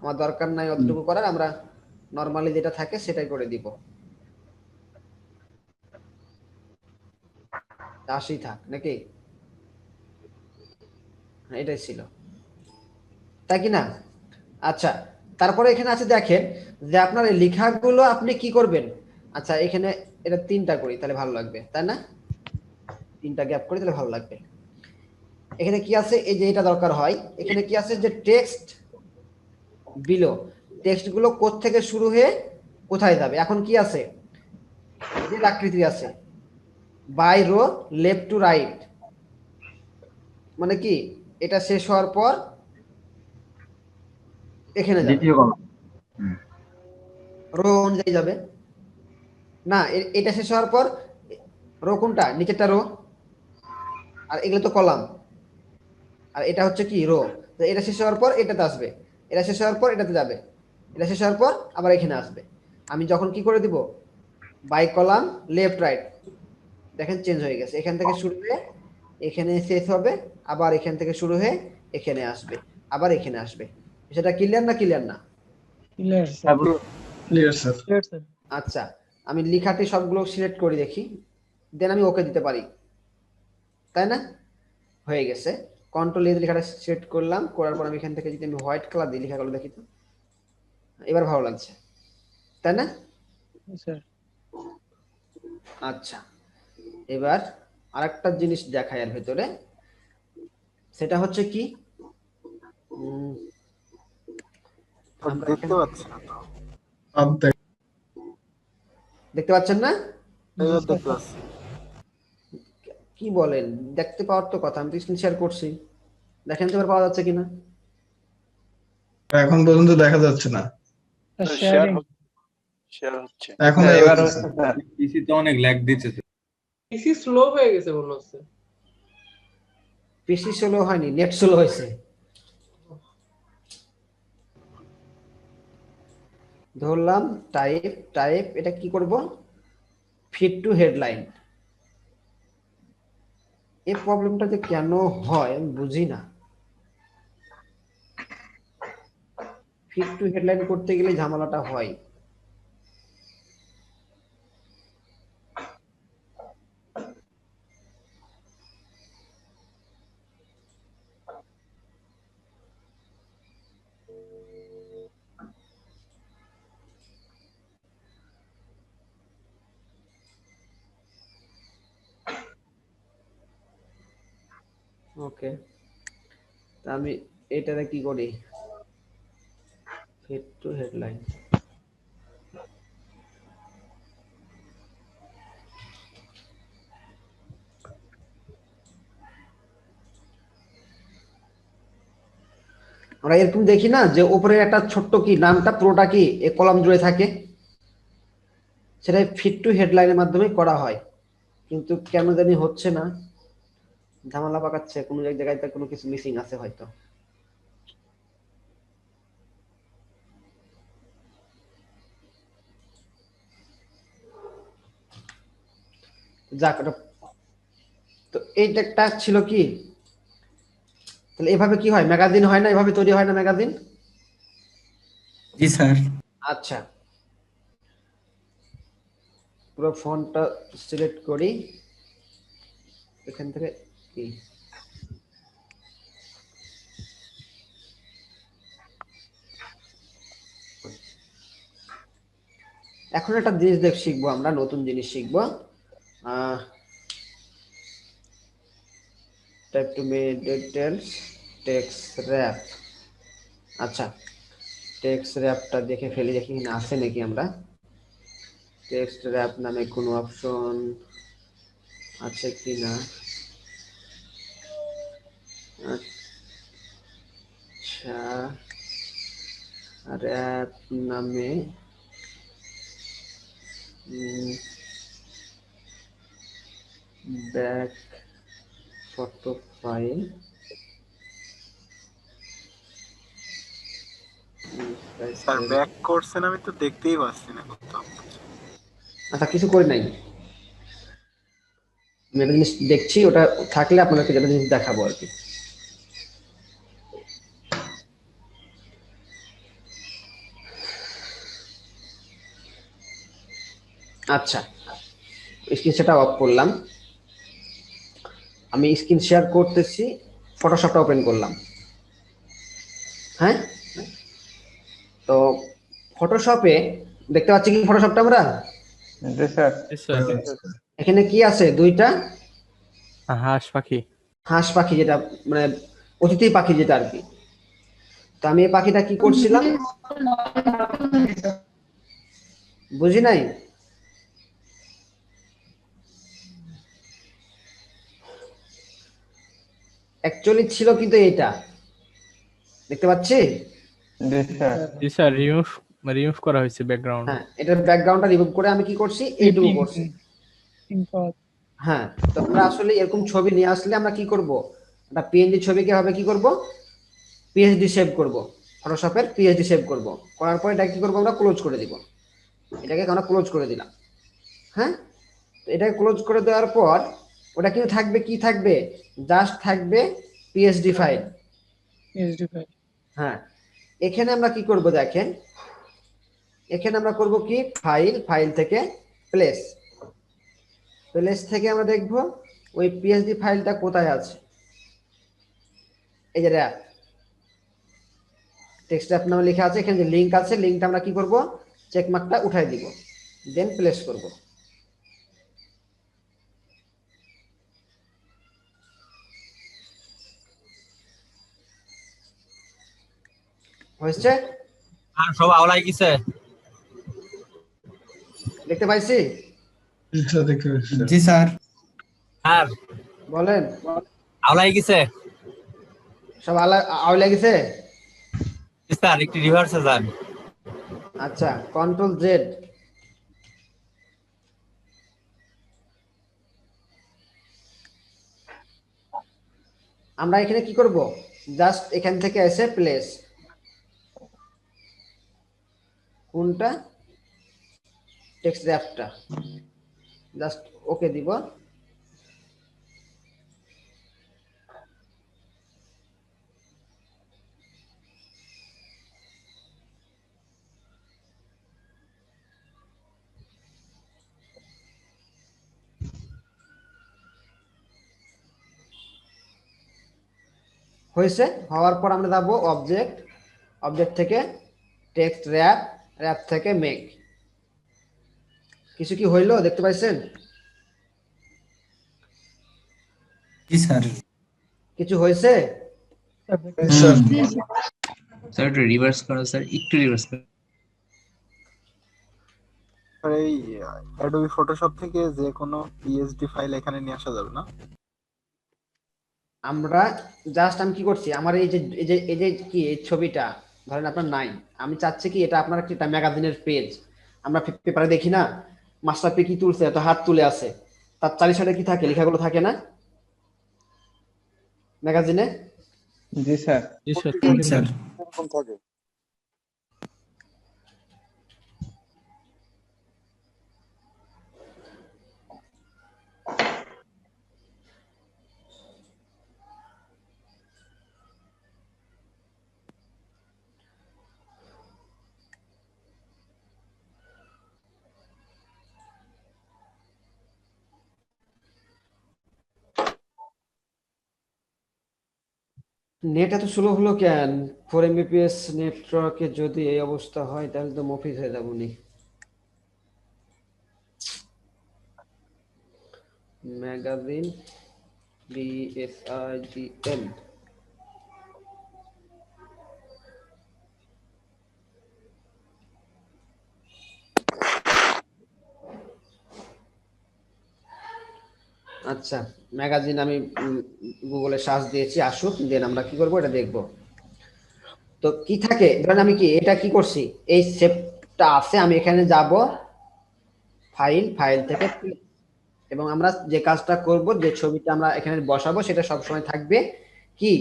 আমার দরকার নাই অতটুকু করার, আমরা নরমালি যেটা থাকে সেটাই করে দিব। 80 থাক নাকি? এটাই ছিল, তাই কি না? আচ্ছা, তারপরে এখানে আছে দেখেন যে আপনার এই লেখাগুলো আপনি কি করবেন। আচ্ছা, এখানে এটা 3টা করি তাহলে ভালো লাগবে, তাই না? 3টা গ্যাপ করি তাহলে ভালো লাগবে। এখানে কি আছে? এই যে এটা দরকার হয়। এখানে কি আছে? যে টেক্সট বিলো, টেক্সট গুলো কোথা থেকে শুরু হয়ে কোথায় যাবে। এখন কি আছে? যে আকৃতি আছে by row left to right, মানে কি এটা শেষ হওয়ার পর এখানে যাবে, দ্বিতীয় কলাম রো অনুযায়ী যাবে না। এটা শেষ হওয়ার পর রো কোনটা? নিচেরটা রো, আর এগুলো তো কলাম, আর এটা হচ্ছে কি রো। তো এটা শেষ হওয়ার পর এটাতে আসবে, এটা শেষ হওয়ার পর এটাতে যাবে, এটা শেষ হওয়ার পর আবার এখানে আসবে। আমি যখন কি করে দিব, বাই কলাম লেফট রাইট, দেখেন চেঞ্জ হয়ে গেছে। এখান থেকে শুরু হয়ে এখানে শেষ হবে, আবার এখান থেকে শুরু হয়ে এখানে আসবে, আবার এখানে আসবে। সেটা ক্লিয়ার না? ক্লিয়ার না? ক্লিয়ার স্যার ক্লিয়ার স্যার আচ্ছা, আমি লেখাটি সবগুলো সিলেক্ট করে দেখি, দেন আমি ওকে দিতে পারি, তাই না? হয়ে গেছে। কন্ট্রোল এ লেখাটা সিলেক্ট করলাম, করার পর আমি এখান থেকে যদি আমি হোয়াইট কালার দিই লেখাগুলো দেখি তো এবার ভালো লাগছে, তাই না? স্যার আচ্ছা, এবার আরেকটা জিনিস দেখায় এর ভিতরে, সেটা হচ্ছে কি দেখতে পাচ্ছি না তো। দেখতে পাচ্ছেন না? দেখতে পাচ্ছি। কি বলেন? দেখতে পাওয়ার তো কথা, আমি তো স্ক্রিন শেয়ার করছি, দেখেন তো এবার পাওয়া যাচ্ছে কিনা। এখন পর্যন্ত দেখা যাচ্ছে না। শেয়ার হচ্ছে এখন এবার পিসি তো অনেক ল্যাগ দিচ্ছে। পিসি স্লো হয়ে গেছে মনে হচ্ছে। পিসি স্লো হয়নি, নেট স্লো হয়েছে। ধরলাম টাইপ এটা কি করব? Fit to headline. এই প্রবলেমটা যে কেন হয় আমি বুঝি না। ফিট টু হেডলাইন করতে গেলে ঝামেলাটা হয়। ওকে, তা আমি এটাতে কি করি? Fit to headline. আমরা এরকম দেখি না যে উপরে একটা ছোট্ট কি নামটা পুরোটা কি এই কলাম জুড়ে থাকে, সেটা ফিট টু হেডলাইনের মাধ্যমে করা হয়, কিন্তু কেন জানি হচ্ছে না, ঝামেলা পাকাচ্ছে। কোনো জায়গায় কোনো কিছু মিসিং আছে হয়তো। যাক, তো এইটা একটা ছিল কি, তাহলে এভাবে কি হয়? ম্যাগাজিন হয় না? এভাবে তৈরি হয় না ম্যাগাজিন? জি স্যার। আচ্ছা, পুরো ফন্টটা সিলেক্ট করি, এখান থেকে কি এখন একটা জিনিস শিখবো, আমরা নতুন জিনিস শিখবো। টাইপ টু মে ডিটেলস টেক্সট র‍্যাপ। আচ্ছা, টেক্সট র‍্যাপটা দেখে ফেলি, দেখি না আছে নাকি। আমরা টেক্সট র‍্যাপ নামে কোনো অপশন আছে কি না। আচ্ছা, র‍্যাপ নামে back photo file sir back করছেন, আমি তো দেখতেই পাচ্ছি না কোথাও। আচ্ছা, কিছু করি নাই, আমি একটা জিনিস দেখছি, ওটা থাকলে আপনাকে যেটা জিনিস দেখাবো আর কি। আচ্ছা, স্ক্রিন সেটা অফ করলাম, আমি স্ক্রিন শেয়ার করতেছি, ফটোশপটা ওপেন করলাম। হ্যাঁ, তো ফটোশপে দেখতে পাচ্ছি কি ফটোশপটা আমরা? এখানে কি আছে? দুইটা হাঁস পাখি, হাঁস পাখি, যেটা মানে অতিথি পাখি যেটা আর কি। তো আমি এই পাখিটা কি করছিলাম বুঝি নাই। অ্যাকচুয়ালি ছিল কিন্তু এইটা দেখতে পাচ্ছি। জি স্যার, রিমুভ করা হয়েছে ব্যাকগ্রাউন্ড। হ্যাঁ, এটার ব্যাকগ্রাউন্ডটা রিমুভ করে আমি কি করছি, এইটুকু করছি। হ্যাঁ, তো আমরা আসলে এরকম ছবি নিয়ে আসলে আমরা কি করব, একটা পিএনজি ছবিকে হবে কি করব, পিএইচডি সেভ করব, ফটোশপের পিএইচডি সেভ করব, করার পর এটা কি করব, আমরা ক্লোজ করে দিব। এটাকে আমরা ক্লোজ করে দিলাম। হ্যাঁ, তো এটাকে ক্লোজ করে দেওয়ার পর ওটা কিন্তু থাকবে, কি থাকবে, জাস্ট থাকবে পিএইচডি ফাইল। হ্যাঁ, এখানে আমরা কি করব দেখেন, এখানে আমরা করব কি, ফাইল থেকে প্লেস থেকে আমরা দেখব ওই পিএইচডি ফাইলটা কোথায় আছে। এই যে র‍্যাপ টেক্সট র‍্যাপ নামে লেখা আছে, এখানে যে লিংক আছে, লিংকটা আমরা কি করব, চেক মার্কটা উঠাই দিব, দেন প্লেস করব। হয়েছে? আর সব আওলাই গেছে, দেখতে পাইছি? জি স্যার। আর বলেন, আওলাই গেছে সব আওলা গেছে? স্যার একটু রিভার্সে যান। আচ্ছা, কন্ট্রোল জেড। আমরা এখানে কি করব, জাস্ট এখান থেকে এসে প্লেস, কোনটা, টেক্সট র‍্যাপটা, জাস্ট ওকে দিব। হয়েছে? হওয়ার পর আমরা যাবো অবজেক্ট থেকে টেক্সট র‍্যাপ থেকে মেক। কিছু কি হইলো দেখতে পাইছেন? জি স্যার। কিছু হয়েছে? স্যার একটু রিভার্স করো স্যার, একটু রিভার্স করো। এই অ্যাডোবি ফটোশপ থেকে যে কোনো পিএসডি ফাইল এখানে নিয়ে আসা যাবে না? আমরা জাস্ট, আমি কি করছি, আমার এই যে কি এই ছবিটা ধরেন আপনার নাই, আমি চাচ্ছি কি এটা আপনার একটা ম্যাগাজিনের পেজ, আমরা পেপারে দেখি না মাস্টার পি কি তুলছে, এত হাত তুলে আছে, তার চারি সাইডে কি থাকে, লেখাগুলো থাকে না ম্যাগাজিনে? জি স্যার। জি স্যার, স্যার থাকে। নেট এত স্লো হলো কেন? 4 Mbps নেটওয়ার্কে যদি এই অবস্থা হয় তাহলে তো মফিজ হয়ে যাবো নি। ম্যাগাজিন BSIGN আচ্ছা, ম্যাগাজিন আমি গুগলে সার্চ দিয়েছি, আসুক, দেন আমরা কি করবো এটা দেখবো। তো কি থাকে, ধরেন আমি কি এটা কি করছি, এই শেপটা আছে, আমি এখানে যাব ফাইল থেকে এবং আমরা যে কাজটা করব, যে ছবিটা আমরা এখানে বসাবো সেটা সব সময় থাকবে কি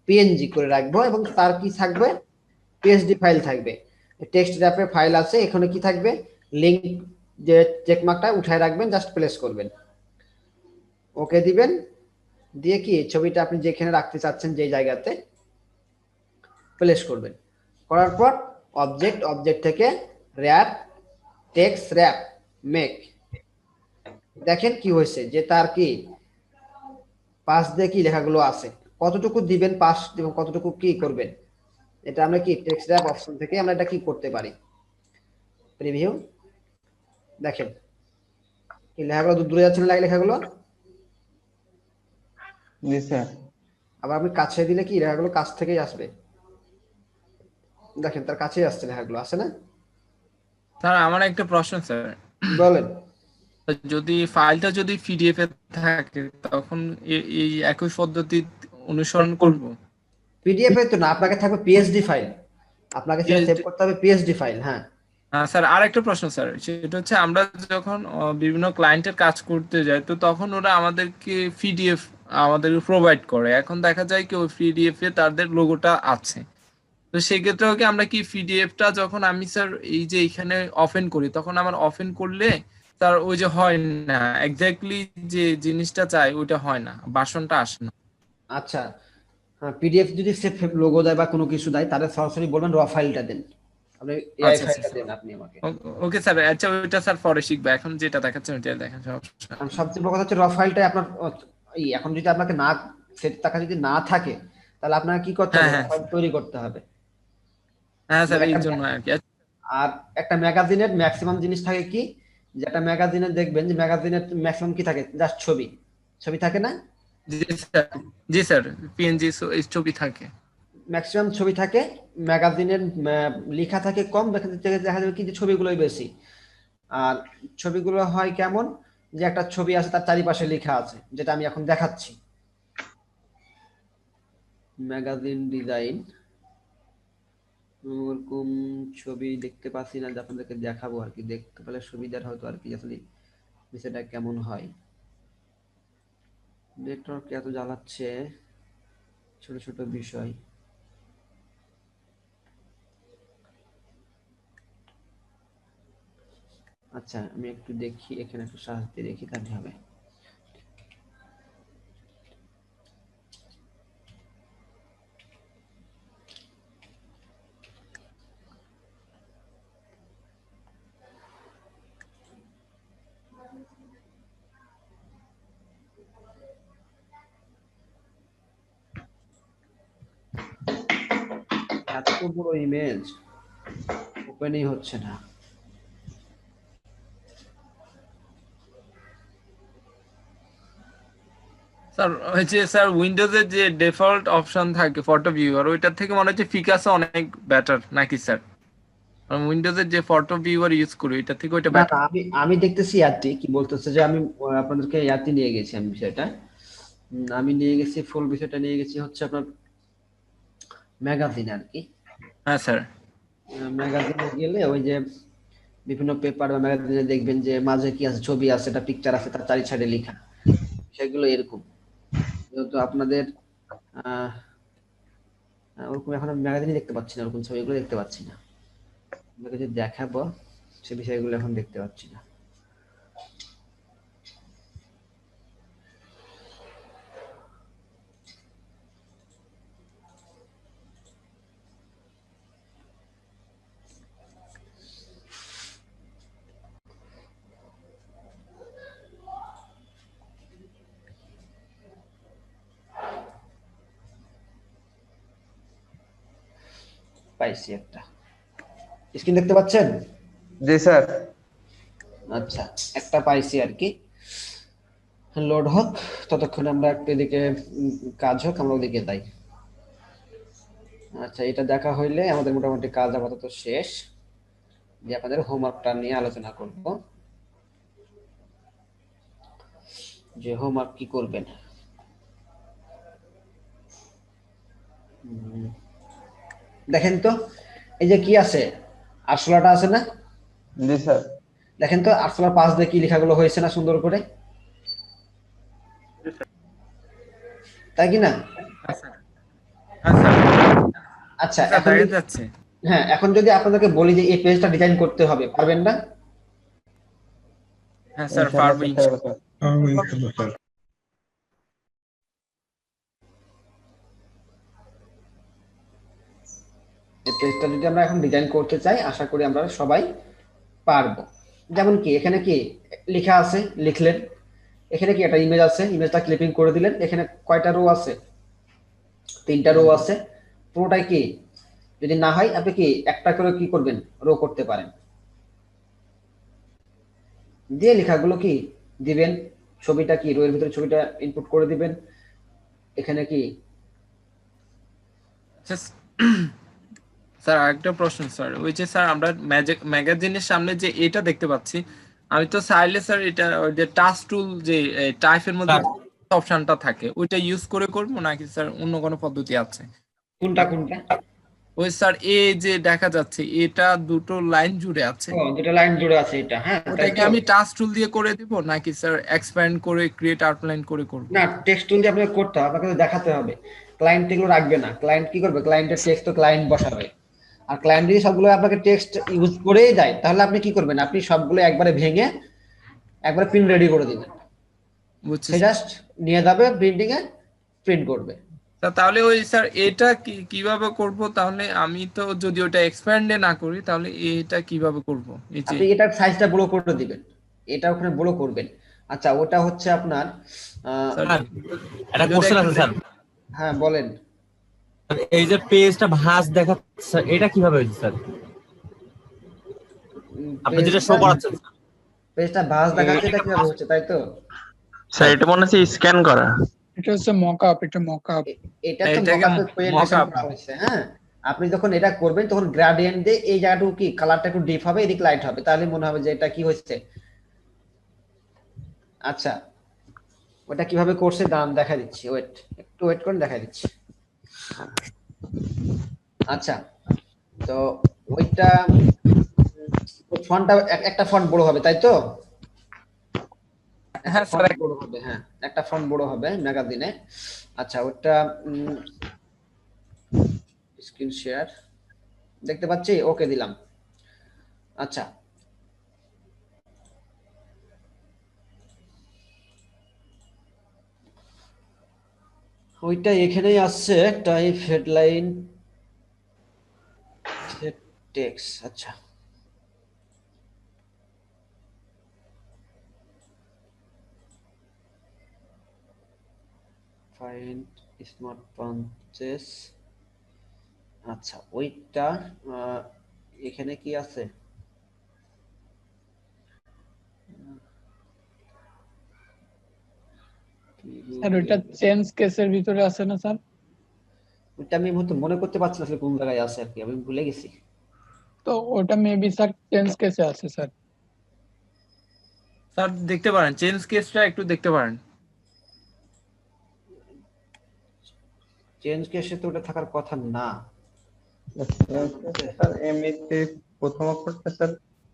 পিএনজি করে রাখবো, এবং তার কি থাকবে পিএসডি ফাইল থাকবে। টেক্সট র্যাপে ফাইল আছে, এখানে কি থাকবে লিংক, যে চেকমার্কটা উঠায় রাখবেন, জাস্ট প্লেস করবেন, ওকে দিবেন, দিয়ে কি ছবিটা আপনি যেখানে রাখতে চাচ্ছেন যে জায়গাতে প্লেস করবেন। করার পর অবজেক্ট থেকে র্যাপ টেক্সট র্যাপ মেক, দেখেন কি হয়েছে যে তার কি পাস দিয়ে কি লেখাগুলো আছে, কতটুকু দিবেন পাস এবং কতটুকু কি করবেন, এটা আমরা কি টেক্সট র্যাপ অপশন থেকে আমরা এটা কি করতে পারি। প্রিভিউ দেখেন এই লেখাগুলো দূরে যাচ্ছে না, লেখাগুলো। জি স্যার। আবার আপনি কাছে দিলে কি লেখাগুলো কাছ থেকেই আসবে, দেখেন তার কাছেই আসছে লেখাগুলো, আসে না? স্যার আমার একটা প্রশ্ন স্যার, বলেন। যদি ফাইলটা যদি পিডিএফ এ থাকে তখন এই একই পদ্ধতি অনুসরণ করব? পিডিএফ এ তো না, আপনাকে থাকবে পিএসডি ফাইল, আপনাকে সেটা সেভ করতে হবে পিএসডি ফাইল। হ্যাঁ স্যার আর একটা প্রশ্ন স্যার, সেটা হচ্ছে আমরা যখন বিভিন্ন ক্লায়েন্টের কাজ করতে যাই তো তখন ওরা আমাদেরকে পিডিএফ আমাদের প্রোভাইড করে, এখন দেখা যায় কি ওই পিডিএফ এ তাদের লোগোটা আছে, তো সেক্ষেত্রে কি আমরা কি পিডিএফটা যখন আমি স্যার এই যে এখানে ওপেন করি তখন আমার ওপেন করলে স্যার ওই যে হয় না এক্স্যাক্টলি যে জিনিসটা চাই ওইটা হয় না, ভার্সনটা আসে না। আচ্ছা, পিডিএফ যদি সেভ লোগো দেয় বা কোনো কিছু দেয় তাহলে সরাসরি বলবেন র ফাইলটা দেন, আপনি এআই ফাইলটা দেন আপনি আমাকে। ওকে স্যার, আচ্ছা ওইটা স্যার পরে শিখবে, এখন যেটা দেখাচ্ছে ওইটা দেখেন। সবচেয়ে বড় কথা হচ্ছে র ফাইলটাই আপনার এখন যদি আপনাকে না সেট টাকা যদি না থাকে তাহলে আপনাকে কি করতে হবে, ফাইল তৈরি করতে হবে। হ্যাঁ স্যার এই জন্য আর কি। আর একটা ম্যাগাজিনের ম্যাক্সিমাম জিনিস থাকে কি, যে একটা ম্যাগাজিনে দেখবেন যে ম্যাগাজিনের ম্যাক্সিমাম কি থাকে, জাস্ট ছবি থাকে না? জি স্যার, পিএনজি ছবি থাকে, ম্যাক্সিমাম ছবি থাকে, ম্যাগাজিনের লেখা থাকে কম, দেখা যাবে কি যে ছবিগুলোই বেশি। আর ছবিগুলো হয় কেমন, যে একটা ছবি আছে তার চারিপাশে লেখা আছে, যেটা আমি এখন দেখাচ্ছি। ম্যাগাজিন ডিজাইন ওরকম ছবি দেখতে পাচ্ছি না, যে আপনাদেরকে দেখাবো আর কি, দেখতে পেলে সুবিধার হয়তো আর কি, আসলে বিষয়টা কেমন হয়। নেটওয়ার্ক এত জ্বালাচ্ছে, ছোট ছোট বিষয়। আচ্ছা আমি একটু দেখি, এখানে একটু সার্চ দিয়ে দেখি তাহলে হবে। এত বড় ইমেজ ওপেনই হচ্ছে না। স্যার ওই যে স্যার উইন্ডোজের যে ডিফল্ট অপশন থাকে ফটো ভিউয়ার, ওইটার থেকে মনে হচ্ছে ফিকাসে অনেক বেটার নাকি স্যার? উইন্ডোজের যে ফটো ভিউয়ার ইউজ করি এটা থেকে ওইটা না বেটার। আমি দেখতেছি ইয়ারটি কি বলতেছে, যে আমি আপনাদেরকে ইয়ারটি নিয়ে গেছি, আমি বিষয়টা আমি নিয়ে গেছি, ফুল বিষয়টা নিয়ে গেছি হচ্ছে আপনার ম্যাগাজিন আর কি। হ্যাঁ স্যার। ম্যাগাজিনে গেলে ওই যে বিভিন্ন পেপার বা ম্যাগাজিনে দেখবেন যে মাঝে কি আছে, ছবি আছে, একটা পিকচার আছে, তার চারি সাইডে লেখা, সেগুলো এরকম। যেহেতু আপনাদের ওরকম এখন আমি ম্যাগাজিনে দেখতে পাচ্ছি না, ওরকম ছবিগুলো দেখতে পাচ্ছি না, আপনাকে যদি দেখাবো সে বিষয়গুলো এখন দেখতে পাচ্ছি না। পাইছি একটা, স্ক্রিন দেখতে পাচ্ছেন? জি স্যার। আচ্ছা, একটা পাইছি আর কি। লোড হোক, ততক্ষণে আমরা একটু এদিকে কাজ হোক, আমরা ওদিকে যাই। আচ্ছা, এটা দেখা হইলে আমাদের মোটামুটি কাজ আপাতত শেষ, যে আপনাদের হোমওয়ার্কটা নিয়ে আলোচনা করব, যে হোমওয়ার্ক কি করবেন। দেখেন তো, এই যে কি আছে, আরশোলাটা আছে না? জি স্যার। দেখেন তো আরশোলার পাশ দিয়ে কি লেখাগুলো হয়েছে না সুন্দর করে, তাই কি না? আচ্ছা, এখন হ্যাঁ, এখন যদি আপনাদেরকে বলি যে এই পেজটা ডিজাইন করতে হবে, পারবেন না? হ্যাঁ স্যার, পারবো ইনশাআল্লাহ। এই পেজটা যদি আমরা এখন ডিজাইন করতে চাই, আশা করি আমরা সবাই পারবো। যেমন কি এখানে কি লেখা আছে, লিখলেন, এখানে কি একটা ইমেজ আছে, ইমেজটা ক্লিপিং করে দিলেন, এখানে কয়টা রো আছে? 3টা রো আছে। পুরোটাই কি, যদি না হয় আপনি কি একটা করে কি করবেন, রো করতে পারেন, দিয়ে লেখাগুলো কি দিবেন, ছবিটা কি রো এর ভিতরে ছবিটা ইনপুট করে দিবেন। এখানে কি স্যার আরেকটা প্রশ্ন স্যার, ওই যে স্যার আমরা ম্যাগাজিনের সামনে যে এটা দেখতে পাচ্ছি, আমি তো চাইলে স্যার এটা ওই যে টাচ টুল যে টাইপের মধ্যে অপশনটা থাকে, ওইটা ইউজ করে করবো নাকি স্যার অন্য কোনো পদ্ধতি আছে? কোনটা? ওই স্যার এই যে দেখা যাচ্ছে এটা দুটো লাইন জুড়ে আছে, দুটো লাইন জুড়ে আছে এটা, হ্যাঁ, ওটাকে আমি টাচ টুল দিয়ে করে দিব নাকি স্যার এক্সপ্যান্ড করে ক্রিয়েট আউটলাইন করে করব? না, টেক্সট টুল দিয়ে আপনাকে করতে হবে, আপনাকে দেখাতে হবে। ক্লায়েন্ট এগুলো রাখবে না, ক্লায়েন্ট কি করবে, ক্লায়েন্টের টেক্সট তো ক্লায়েন্ট বসাবে। আর ক্লায়েন্ট যদি সবগুলো আপনাকে টেক্সট ইউজ করেই দেয়, তাহলে আপনি কি করবেন, আপনি সবগুলো একবারে ভেঙে একবারে প্রিন্ট রেডি করে দিবেন, সে জাস্ট নিয়ে যাবে প্রিন্টিং এ, প্রিন্ট করবে। তাহলে ওই স্যার এটা কিভাবে করব? তাহলে আমি তো যদি ওটা এক্সপ্যান্ডে না করি, তাহলে এটা কিভাবে করব? আপনি এটার সাইজটা বড় করে দিবেন, এটা ওখানে বড় করবেন। আচ্ছা, ওটা হচ্ছে আপনার একটা কোশ্চেন আছে স্যার। হ্যাঁ বলেন। এই যে পেজটা ভাঁজ দেখাচ্ছে, এটা কিভাবে হয়েছে স্যার? আপনি যেটা শো করাচ্ছেন, পেজটা ভাঁজ দেখাচ্ছে, এটা কিভাবে হচ্ছে, তাই তো? স্যার এটা মনে হচ্ছে স্ক্যান করা। এটা হচ্ছে মকআপ, এটা মকআপ। এটা তো মকআপ করা হয়েছে। হ্যাঁ, আপনি যখন এটা করবেন তখন গ্রেডিয়েন্ট দিয়ে এই জায়গাটুকু কি কালারটা একটু ডিপ হবে, এদিকে লাইট হবে, তাহলে মনে হবে যে এটা কি হচ্ছে। আচ্ছা, ওটা কিভাবে করছে দাম দেখা দিচ্ছি, একটু ওয়েট করুন, দেখা দিচ্ছি। আচ্ছা, তো ওইটা ফন্টটা একটা ফন্ট বড় হবে, তাই তো? হ্যাঁ স্যার, বড় হবে, হ্যাঁ, একটা ফন্ট বড় হবে ম্যাগাজিনে। আচ্ছা, ওটা স্ক্রিন শেয়ার দেখতে পাচ্ছি, ওকে দিলাম। আচ্ছা, ওইটা এখানেই আসছে, টাইপ হেডলাইন টেক্সট। আচ্ছা, ফাইন্ড স্মার্ট পাঞ্চেস। আচ্ছা, ওইটা এখানে কি আছে, স্যার ওটা চেঞ্জ কেসের ভিতরে আছে না স্যার? ওইটা আমি মনে করতে পারছি না কোন জায়গায় আছে আর কি, আমি ভুলে গেছি। তো ওটা মেবি স্যার চেঞ্জ কেসে আছে স্যার। স্যার দেখতে পারেন, চেঞ্জ কেসটা একটু দেখতে পারেন। চেঞ্জ কেসে তো ওটা থাকার কথা না স্যার। এমনিতে প্রথম অক্ষরটা স্যার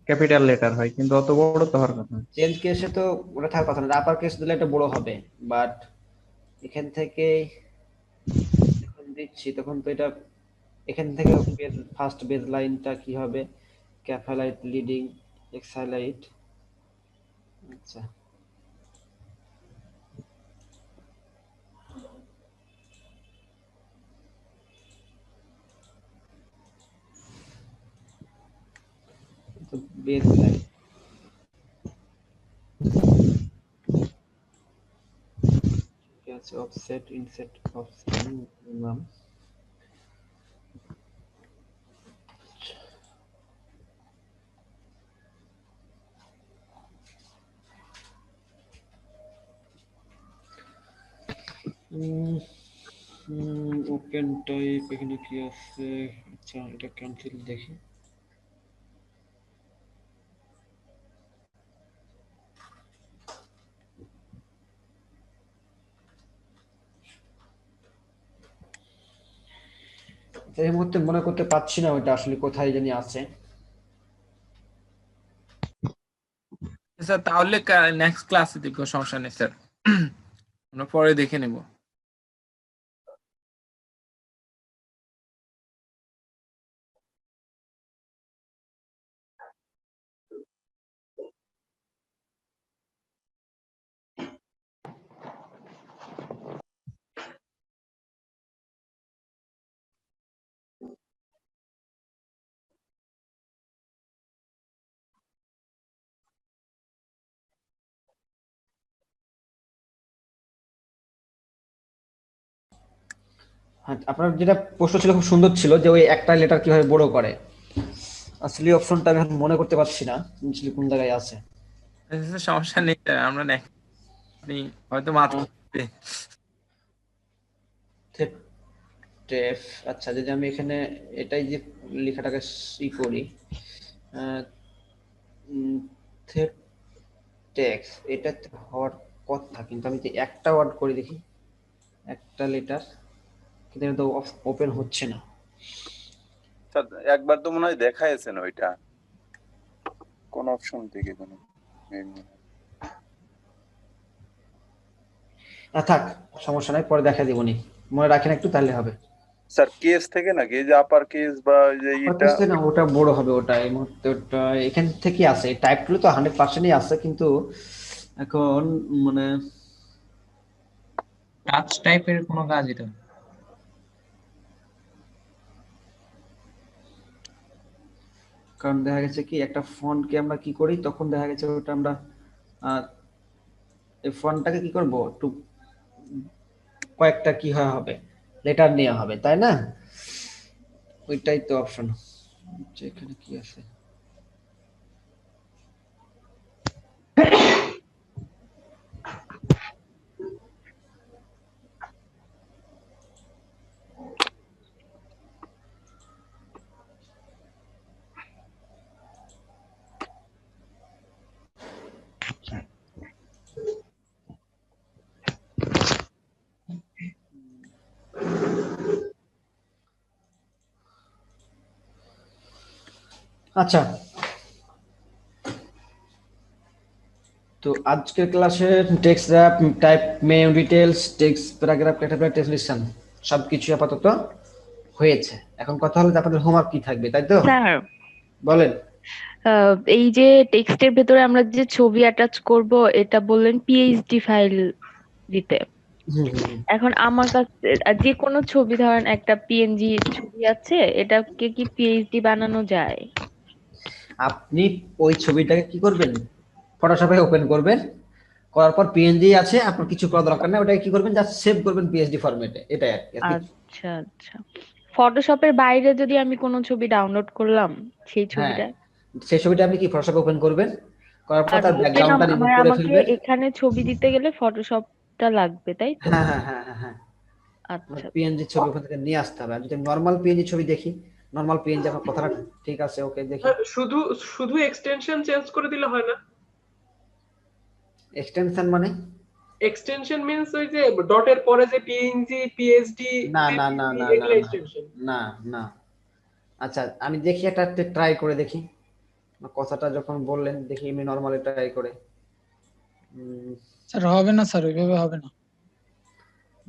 ক্যাপিটাল লেটার হয়, কিন্তু অত বড় তো হওয়ার কথা না। চেঞ্জ কেসে তো ওটা থাকার কথা না, আপার কেস দিলে এটা বড় হবে, বাট এখান থেকে যখন দিচ্ছি তখন তো এটা এখান থেকে ফার্স্ট বেজ লাইনটা কি হবে, cap height, leading, x height. আচ্ছা, তো baseline offset, inset, offset নাম। ওপেন টাইপ এখানে কি আছে? আচ্ছা এটা ক্যান্সেল দেখি। এই মুহূর্তে মনে করতে পারছি না ওইটা আসলে কোথায় জানি আছে। স্যার তাহলে নেক্সট ক্লাসে দেখো, সমস্যা নেই স্যার, আমরা পরে দেখে নেব। হ্যাঁ, আপনার যেটা প্রশ্ন ছিল খুব সুন্দর ছিল যে ওই একটা লেটার কিভাবে বড় করে। আসলে অপশনটা আমি এখন মনে করতে পারছি না আসলে কোন জায়গায় আছে। সমস্যা নেই স্যার, আমরা আপনি হয়তো মাত্র আচ্ছা যদি আমি এখানে এটাই যে লেখাটাকে ই করি টেক্স, এটা হওয়ার কথা, কিন্তু আমি যে একটা ওয়ার্ড করে দেখি, একটা লেটার, কিন্তু এটা তো ওপেন হচ্ছে না। স্যার একবার তো মনে হয় দেখাইছেন ওইটা কোন অপশন থেকে কোন থাক সমস্যা নাই, পরে দেখা দিবনি, মনে রাখেন একটু তাহলে হবে। স্যার কেস থেকে নাকি এই যে আপার কেস বা যে এটা না ওটা বড় হবে, ওটা এই মুহূর্তে ওটা এখান থেকে আছে, টাইপ টুলে তো 100%ই আছে, কিন্তু এখন মানে টাচ টাইপের কোনো কাজ এটা? কারণ দেখা গেছে কি একটা ফন্টকে আমরা কি করি, তখন দেখা গেছে ওটা আমরা এই ফন্টটাকে কি করব, একটু কয়েকটা কি হবে, লেটার নেওয়া হবে, তাই না? ওইটাই তো অপশন। এখানে কি আছে? আচ্ছা, তো আজকের ক্লাসে text rap, type menu details, text paragraph, category, translation সবকিছু আপাতত হয়েছে। এখন কথা হলো যে আপনাদের হোমওয়ার্ক কি থাকবে, তাই তো? স্যার বলেন। এই যে টেক্সটের ভেতরে আমরা যে ছবি অ্যাটাচ করব, এটা বললেন পিএইচডি ফাইল দিতে। এখন আমার কাছে যে কোনো ছবি, ধরেন একটা পিএনজি ছবি আছে, এটাকে কি পিএইচডি বানানো যায়? আপনি ওই ছবিটাকে কি করবেন, ফটোশপে ওপেন করবেন, করার পর পিএনজি আছে, আপনার কিছু করা দরকার নেই, ওটাকে কি করবেন, জাস্ট সেভ করবেন পিএইচডি ফরম্যাটে, এটাই আর কি। আচ্ছা আচ্ছা, ফটোশপের বাইরে যদি আমি কোনো ছবি ডাউনলোড করলাম, সেই ছবিটা সেই ছবিটা আপনি কি ফটোশপে ওপেন করবেন, করার পর তার ব্যাকগ্রাউন্ডটা রিমুভ করে আমাকে ফেলবেন। এখানে ছবি দিতে গেলে ফটোশপটা লাগবে, তাই তো? হ্যাঁ হ্যাঁ হ্যাঁ হ্যাঁ, আচ্ছা পিএনজি ছবি ওখান থেকে নিয়ে আসতে হবে। আমি যদি নরমাল পিএনজি ছবি দেখি, নরমাল পিএনজি আমার কথাটা ঠিক আছে, ওকে দেখি। শুধু এক্সটেনশন চেঞ্জ করে দিলে হয় না? এক্সটেনশন মানে? এক্সটেনশন মিন্স ওই যে ডটের পরে যে পিএনজি, পিএইচডি, না না না না না না। আচ্ছা আমি দেখি, এটা ট্রাই করে দেখি, কথাটা যখন বললেন দেখি আমি নরমালি ট্রাই করে। স্যার হবে না স্যার, ওইভাবে হবে না।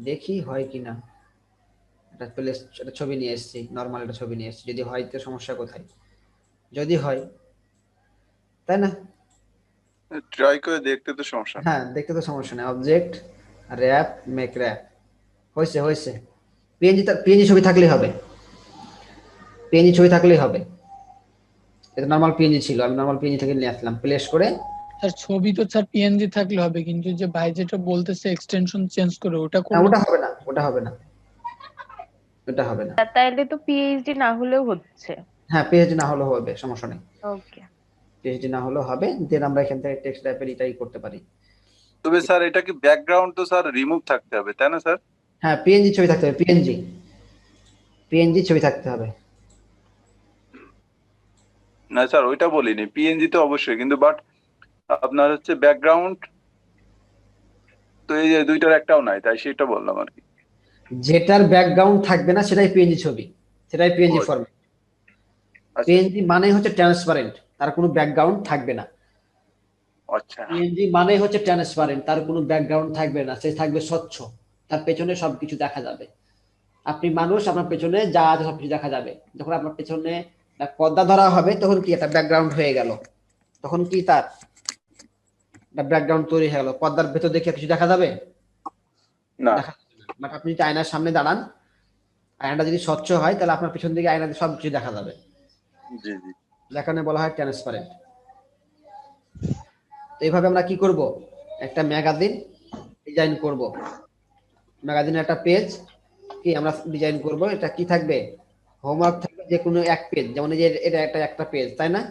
দেখি হয় কিনা। এটা প্লেস, এটা ছবি নিয়ে এসেছি, নরমাল একটা ছবি নিয়ে এসেছি, যদি হয় তো সমস্যা কোথায়? যদি হয়, তাই না? ট্রাই করে দেখতে তো সমস্যা নেই। হ্যাঁ দেখতে তো সমস্যা নেই। অবজেক্ট র‍্যাপ মেক র‍্যাপ হয়েছে হয়েছে। পিএনজি ছবি থাকলেই হবে, পিএনজি ছবি থাকলেই হবে। এটা নরমাল পিএনজি ছিল, আমি নরমাল পিএনজি থেকে নিয়ে আসলাম, প্লেস করে। স্যার ছবি তো স্যার পিএনজি থাকলে হবে, কিন্তু যে ভাই যেটা বলতেছে এক্সটেনশন চেঞ্জ করে, ওটা ওটা হবে না, ওটা হবে না, ওটা হবে না। তাইলে তো পিএইচডি না হলেও হচ্ছে। হ্যাঁ পিএইচডি না হলেও হবে, সমস্যা নেই। ওকে, পিএইচডি না হলেও হবে, দেন আমরা এখান থেকে টেক্সট র‍্যাপের এটাই করতে পারি। তবে স্যার এটা কি ব্যাকগ্রাউন্ড তো স্যার রিমুভ থাকতে হবে, তাই না স্যার? হ্যাঁ পিএনজি ছবি থাকতে হবে, পিএনজি ছবি থাকতে হবে। না স্যার ওইটা বলিনি, পিএনজি তো অবশ্যই, কিন্তু বাট আপনার হচ্ছে ব্যাকগ্রাউন্ড তো এই যে দুইটার একটাও নাই, তাই সেটা বললাম আর কি। যেটার ব্যাকগ্রাউন্ড থাকবে না সেটাই পিএনজি ছবি, সেটাই পিএনজি ও, ফরম্যাট। আচ্ছা পিএনজি মানে হচ্ছে ট্রান্সপারেন্ট, তার কোনো ব্যাকগ্রাউন্ড থাকবে না। আচ্ছা পিএনজি মানে হচ্ছে ট্রান্সপারেন্ট, তার কোনো ব্যাকগ্রাউন্ড থাকবে না, সে থাকবে স্বচ্ছ, তার পেছনে সবকিছু দেখা যাবে। আপনি মানুষ, আপনার পেছনে যা আছে সবকিছু দেখা যাবে। যখন আপনার পেছনে একটা পর্দা ধরা হবে তখন কি একটা ব্যাকগ্রাউন্ড হয়ে গেল, তখন কি তার একটা ব্যাকগ্রাউন্ড তৈরি হয়ে গেল। পর্দার ভেতর দেখে কিছু দেখা যাবে না। দেখা যাবে না। বাট আপনি যদি আয়নার সামনে দাঁড়ান, আয়নাটা যদি স্বচ্ছ হয় তাহলে আপনার পেছন দিকে আয়নাতে সবকিছু দেখা যাবে। জি জি যেখানে বলা হয় ট্রান্সপারেন্ট। তো এইভাবে আমরা কি করব, একটা ম্যাগাজিন ডিজাইন করব। ম্যাগাজিনের একটা পেজ কি আমরা ডিজাইন করব। এটা কি থাকবে, হোমওয়ার্ক থাকবে যে কোনো এক পেজ, যেমন এই যে এটা একটা পেজ, তাই না?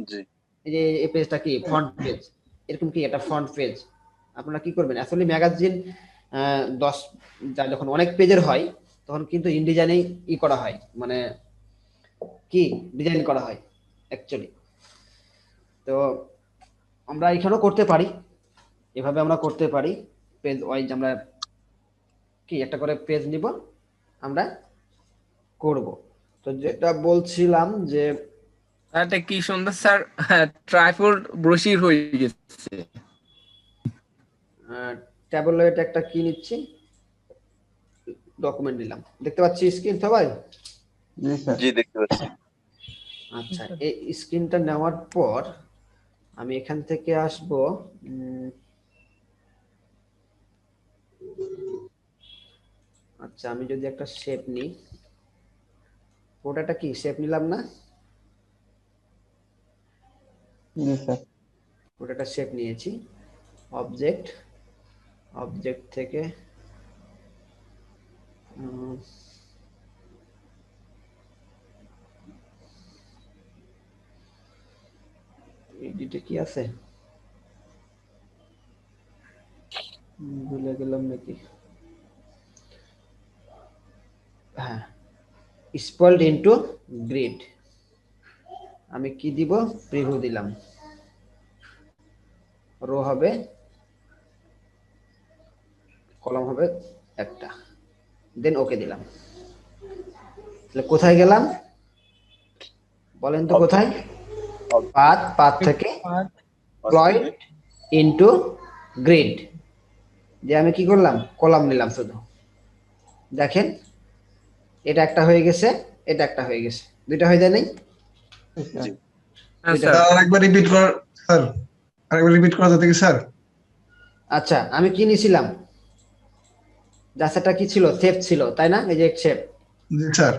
জি এই যে এই পেজটা কি ফ্রন্ট পেজ, এরকম কি এটা ফ্রন্ট পেজ। আপনারা কি করবেন, আসলে ম্যাগাজিন 10 যখন অনেক পেজের হয় তখন কিন্তু ইনডিজাইনেই ই করা হয়, মানে কি ডিজাইন করা হয় অ্যাকচুয়ালি। তো আমরা এখানেও করতে পারি, এভাবে আমরা করতে পারি। পেজ ওয়াইজ আমরা কি একটা করে পেজ নিব, আমরা করব। তো যেটা বলছিলাম যে এটা কি সুন্দর স্যার, ট্রাইপড ব্রোশির হয়ে গেছে। ট্যাবলেট একটা কি নিচ্ছি, ডকুমেন্ট নিলাম, দেখতে পাচ্ছি স্ক্রিন সবাই? জি দেখতে পাচ্ছি। আচ্ছা, এই স্ক্রিনটা নেওয়ার পর আমি এখান থেকে আসব, আচ্ছা আমি যদি একটা শেপ নিই, ওটা কি শেপ নিলাম না? জি স্যার। ওটা একটা শেপ নিয়েছি। অবজেক্ট, অবজেক্ট থেকে এডিটে কি আছে, ভুলে গেলাম নাকি। হ্যাঁ, স্পয়েলড ইনটু গ্রিড। আমি কি দিব, প্রিভিউ দিলাম, রো হবে, কলাম হবে একটা, দেন ওকে দিলাম। তাহলে কোথায় গেলাম বলেন তো, কোথায়? পাথ থেকে প্লয়েড ইনটু গ্রিড, যে আমি কি করলাম, কলাম নিলাম শুধু। দেখেন এটা একটা হয়ে গেছে, এটা একটা হয়ে গেছে, দুইটা হয়ে যায় নাই? আরেকবার রিপিট কর স্যার, আরেকবার রিপিট করা যাবে কি স্যার? আচ্ছা আমি কি নিছিলাম, জাস্টটা কি ছিল, শেপ ছিল তাই না? এই যে শেপ। জি স্যার।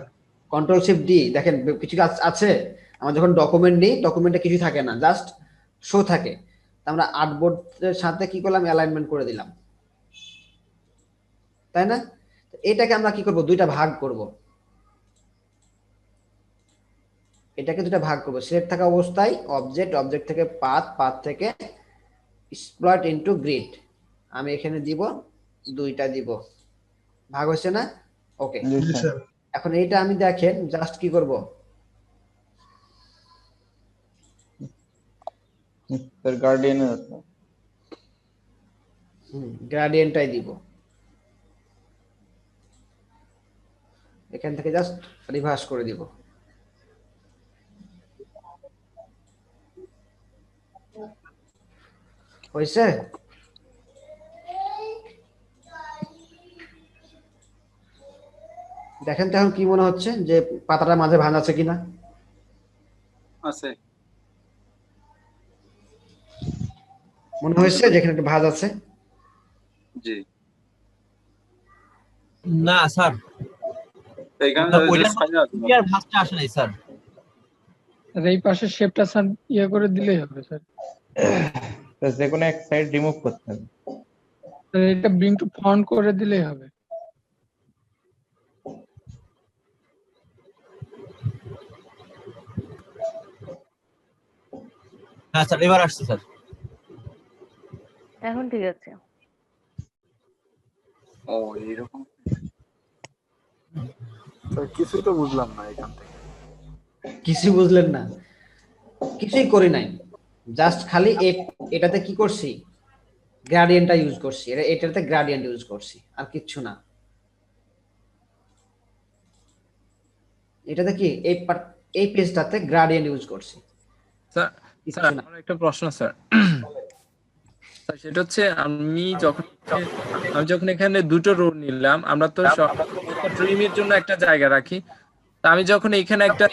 কন্ট্রোল শিফট ডি, দেখেন কিছু আছে। আমরা যখন ডকুমেন্ট নিই, ডকুমেন্টে কিছু থাকে না, জাস্ট শো থাকে। আমরা আর্টবোর্ডের সাথে কি করলাম, অ্যালাইনমেন্ট করে দিলাম, তাই না? এটাকে আমরা কি করব, দুইটা ভাগ করব। এটাকে দুটো ভাগ করব, সিলেক্ট থাকা অবস্থায় অবজেক্ট, অবজেক্ট থেকে পাথ থেকে স্প্লট ইনটু গ্রিড। আমি এখানে দিব, দুইটা দিব, ভাগ হচ্ছে না? ওকে। এখন এইটা আমি দেখেন জাস্ট কি করব, স্যার গার্ডিয়ানে আছে, গ্রেডিয়েন্টটাই দিব। এখান থেকে জাস্ট রিভার্স করে দিব। হয়েছে? দেখেন তো এখন কি মনে হচ্ছে, যে পাতাটা মাঝে ভাঁজ আছে কিনা? আছে। মনে হয়েছে যেখানে একটা ভাঁজ আছে? জি না স্যার, এখানে ক্লিয়ার ভাঁজটা আসে নাই স্যার। আর এই পাশের শেপটা স্যার ইয়ে করে দিলেই হবে স্যার। যে কোনো এক সাইড রিমুভ করতে হবে। এটা ব্রিং টু ফন্ট করে দিলেই হবে। হ্যাঁ স্যার, এবার আসছে স্যার। এখন ঠিক আছে। ও এইরকম। স্যার কিছুই তো বুঝলাম না এখান থেকে। কিছু বুঝলেন না? কিছুই করি নাই, জাস্ট খালি এটাতে কি করছি, গ্রেডিয়েন্টটা ইউজ করছি, এটাতে গ্রেডিয়েন্ট ইউজ করছি, আর কিচ্ছু না। এটাতে কি এই পেজটাতে গ্রেডিয়েন্ট ইউজ করছি। স্যার স্যার আমার একটা প্রশ্ন স্যার। স্যার সেটা হচ্ছে আমি যখন এখানে দুটো রো নিলাম, আমরা তো ট্রিমের জন্য একটা জায়গা রাখি, তা আমি যখন এখানে একটা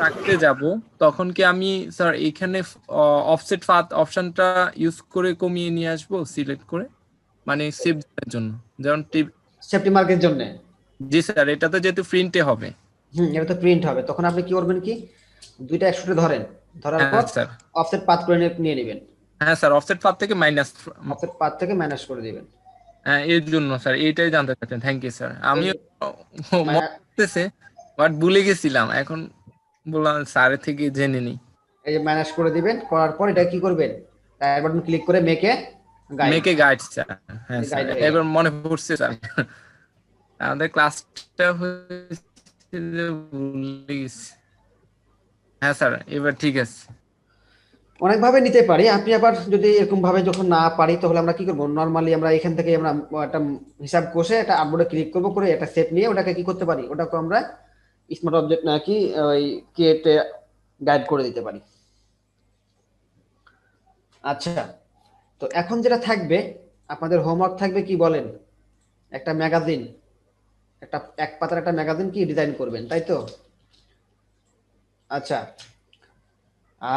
রাখতে যাব তখন কি আমি স্যার এখানে অফসেট পাথ অপশনটা ইউজ করে কমিয়ে নিয়ে আসবো সিলেক্ট করে, মানে সেভ এর জন্য, যেমন সেফটি মার্কের জন্য? জি স্যার, এটা তো যেহেতু প্রিন্টে হবে। এটা তো প্রিন্ট হবে, তখন আপনি কি করবেন কি, দুইটা একসাথে ধরেন, ধরার পর স্যার অফসেট পাথ করে নিয়ে নেবেন। হ্যাঁ স্যার, অফসেট পাথ থেকে মাইনাস করে দিবেন। হ্যাঁ এর জন্য স্যার এইটাই জানতে চাচ্ছেন। Thank you sir. আমি মতেছে বাট ভুলে গেছিলাম, এখন বললাম স্যারের থেকে জেনে নিই। এই যে মাইনাস করে দিবেন, করার পর এটা কি করবেন, টায়ার বাটন ক্লিক করে মেকে গাইড স্যার। হ্যাঁ স্যার, এবার মনে পড়ছে স্যার, আমাদের ক্লাসটা হয়েছিল ভুলে গেছি। হ্যাঁ স্যার এবার ঠিক আছে। অনেক ভাবে নিতে পারি, আপনি আবার যদি এরকম ভাবে যখন না পারি তাহলে আমরা কি করব, নরমালি আমরা এখান থেকে আমরা একটা হিসাব কষে একটা আপলোডে ক্লিক করব, করে একটা সেট নিয়ে ওটাকে কি করতে পারি, ওটাকে আমরা স্মার্ট অবজেক্ট নাকি ওই ক্রিয়েটে গাইড করে দিতে পারি। আচ্ছা, তো এখন যেটা থাকবে আপনাদের হোমওয়ার্ক থাকবে কি বলেন, একটা ম্যাগাজিন, এক পাতার একটা ম্যাগাজিন কি ডিজাইন করবেন, তাই তো? আচ্ছা,